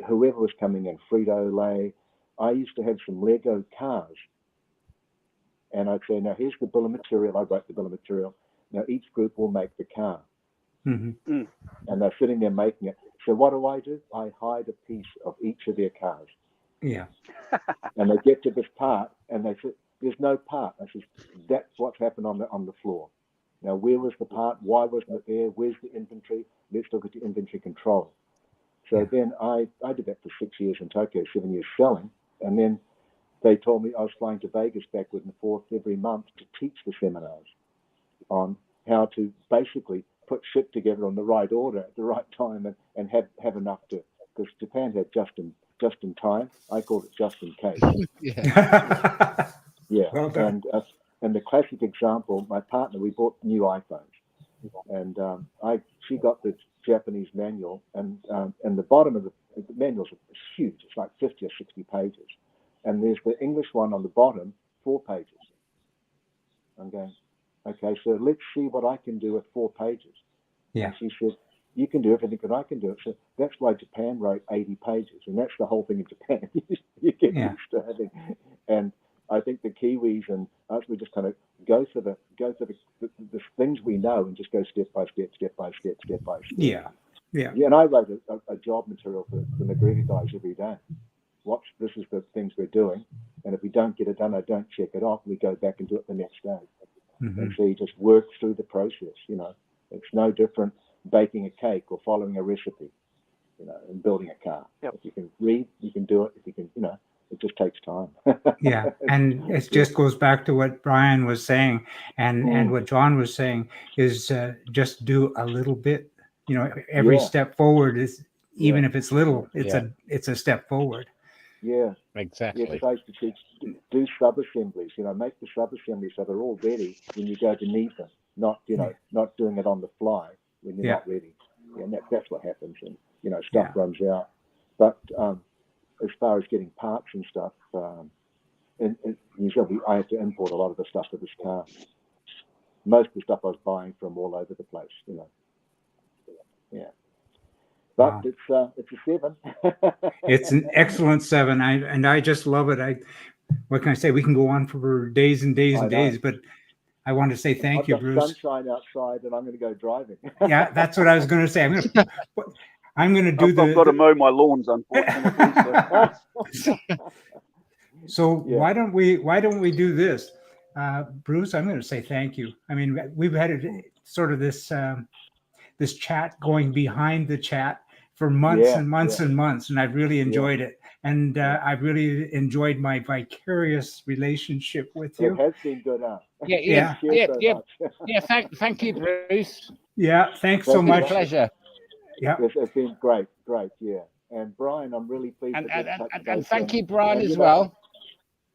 whoever was coming in, Frito-Lay, I used to have some Lego cars. And I'd say, now here's the bill of material. I wrote the bill of material. Now each group will make the car. And they're sitting there making it. So what do? I hide a piece of each of their cars. Yeah. And they get to this part, and they say, "There's no part." I said, "That's what's happened on the floor. Now, where was the part? Why wasn't it there? Where's the inventory? Let's look at the inventory control." So then I did that for 6 years in Tokyo, 7 years selling, and then they told me I was flying to Vegas backward and forth every month to teach the seminars on how to basically put shit together on the right order at the right time and have enough to, because Japan had just in time. I called it just in case. Well done. And the classic example, my partner, we bought new iPhones, and she got the Japanese manual, and the bottom of the manual is huge. It's like 50 or 60 pages, and there's the English one on the bottom, 4 pages. I'm going, okay, so let's see what I can do with 4 pages. Yeah. And she said, you can do everything that I can do. So that's why Japan wrote 80 pages, and that's the whole thing in Japan. You get used to having, and I think the Kiwis and us, we just kind of go for the things we know and just go step by step, step by step, step by step. Yeah. And I wrote a job material for the McGregor guys every day. This is the things we're doing, and if we don't get it done, I don't check it off. We go back and do it the next day. And so you just work through the process. It's no different baking a cake or following a recipe, and building a car. Yep. If you can read, you can do it. If you can, it just takes time. Yeah, and it just goes back to what Brian was saying, and what John was saying is just do a little bit. Every step forward is, even if it's little, it's a step forward. Yeah, exactly. Yeah, I used to teach, do sub-assemblies. Make the sub-assemblies so they're all ready when you go to need them. Not not doing it on the fly when you're not ready. Yeah, and that's what happens, and stuff runs out. But as far as getting parts and stuff, in New Zealand, I had to import a lot of the stuff for this car. Most of the stuff I was buying from all over the place. Yeah. But it's a 7. It's an excellent 7. I just love it. What can I say? We can go on for days and days and days, but I want to say thank you, Bruce. Sunshine outside, and I'm going to go driving. Yeah, that's what I was going to say. I'm going to do I've got to mow my lawns, unfortunately. So why don't we do this, Bruce? I'm going to say thank you. I mean, we've had sort of this chat going behind the chat for months and months and months, and I've really enjoyed it. And I've really enjoyed my vicarious relationship with you. It has been good, huh? Yeah. Thank you, Bruce. Yeah, thanks so much. Pleasure. Yeah, it's been great. Yeah. And Brian, I'm really pleased. And thank you, Brian, as well.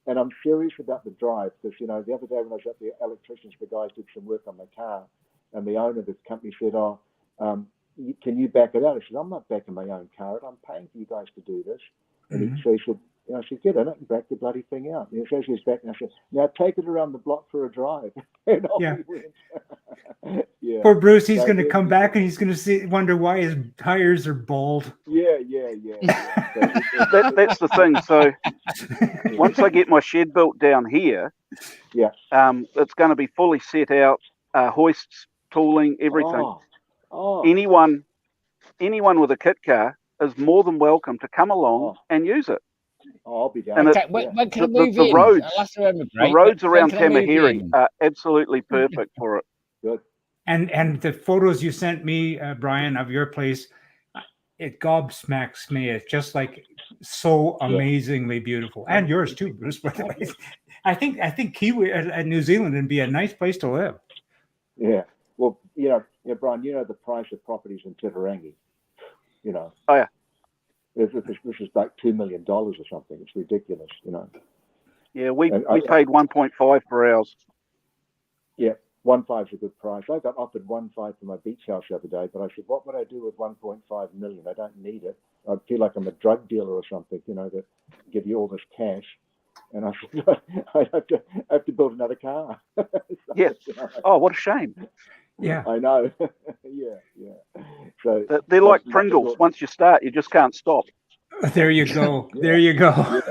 And I'm serious about the drive because the other day when I was at the electricians, the guys did some work on my car, and the owner of the company said, can you back it out? I said, I'm not backing my own car. I'm paying for you guys to do this. And he said, I said, get in it and back the bloody thing out. And he says he's back, and I said, now take it around the block for a drive. And off he went. Poor Bruce, he's going to come back and he's going to wonder why his tires are bald. Yeah. That's the thing. So once I get my shed built down here, it's going to be fully set out, hoists, tooling, everything. Anyone with a kit car is more than welcome to come along and use it. I'll be down. And the roads around Tamaheri are absolutely perfect for it. Good. And the photos you sent me, Brian, of your place, it gobsmacks me. It's just like so amazingly beautiful, and yours too, Bruce. By the way, I think Kiwi New Zealand would be a nice place to live. Yeah. Well, Brian, the price of properties in Titirangi. Oh yeah. This is like $2 million or something. It's ridiculous, Yeah, we paid 1.5 for ours. Yeah, 1.5 is a good price. I got offered 1.5 for my beach house the other day, but I said, what would I do with 1.5 million? I don't need it. I feel like I'm a drug dealer or something, that give you all this cash. And I said, I have to build another car. Yes. Oh, what a shame. Yeah, I know. Yeah. So they're like Pringles. Once you start, you just can't stop. There you go. There you go.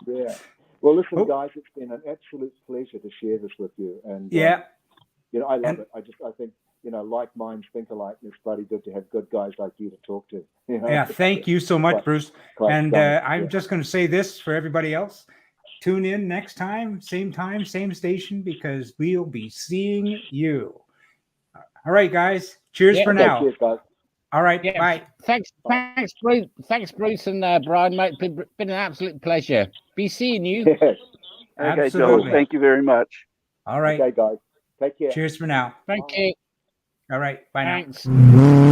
Yeah. Well, listen, guys, it's been an absolute pleasure to share this with you. And I love it. I think like minds think alike. And it's bloody good to have good guys like you to talk to. Yeah. Thank you so much, Bruce. And I'm just going to say this for everybody else. Tune in next time, same station, because we'll be seeing you. All right, guys. Cheers for now. Cheers, guys. All right. Bye. Thanks, Bruce. Thanks, Bruce and Brian, mate. It's been an absolute pleasure. Be seeing you. Okay, Joel. Thank you very much. All right. Okay, guys. Take care. Cheers for now. Thank you. All right. Bye now. Thanks.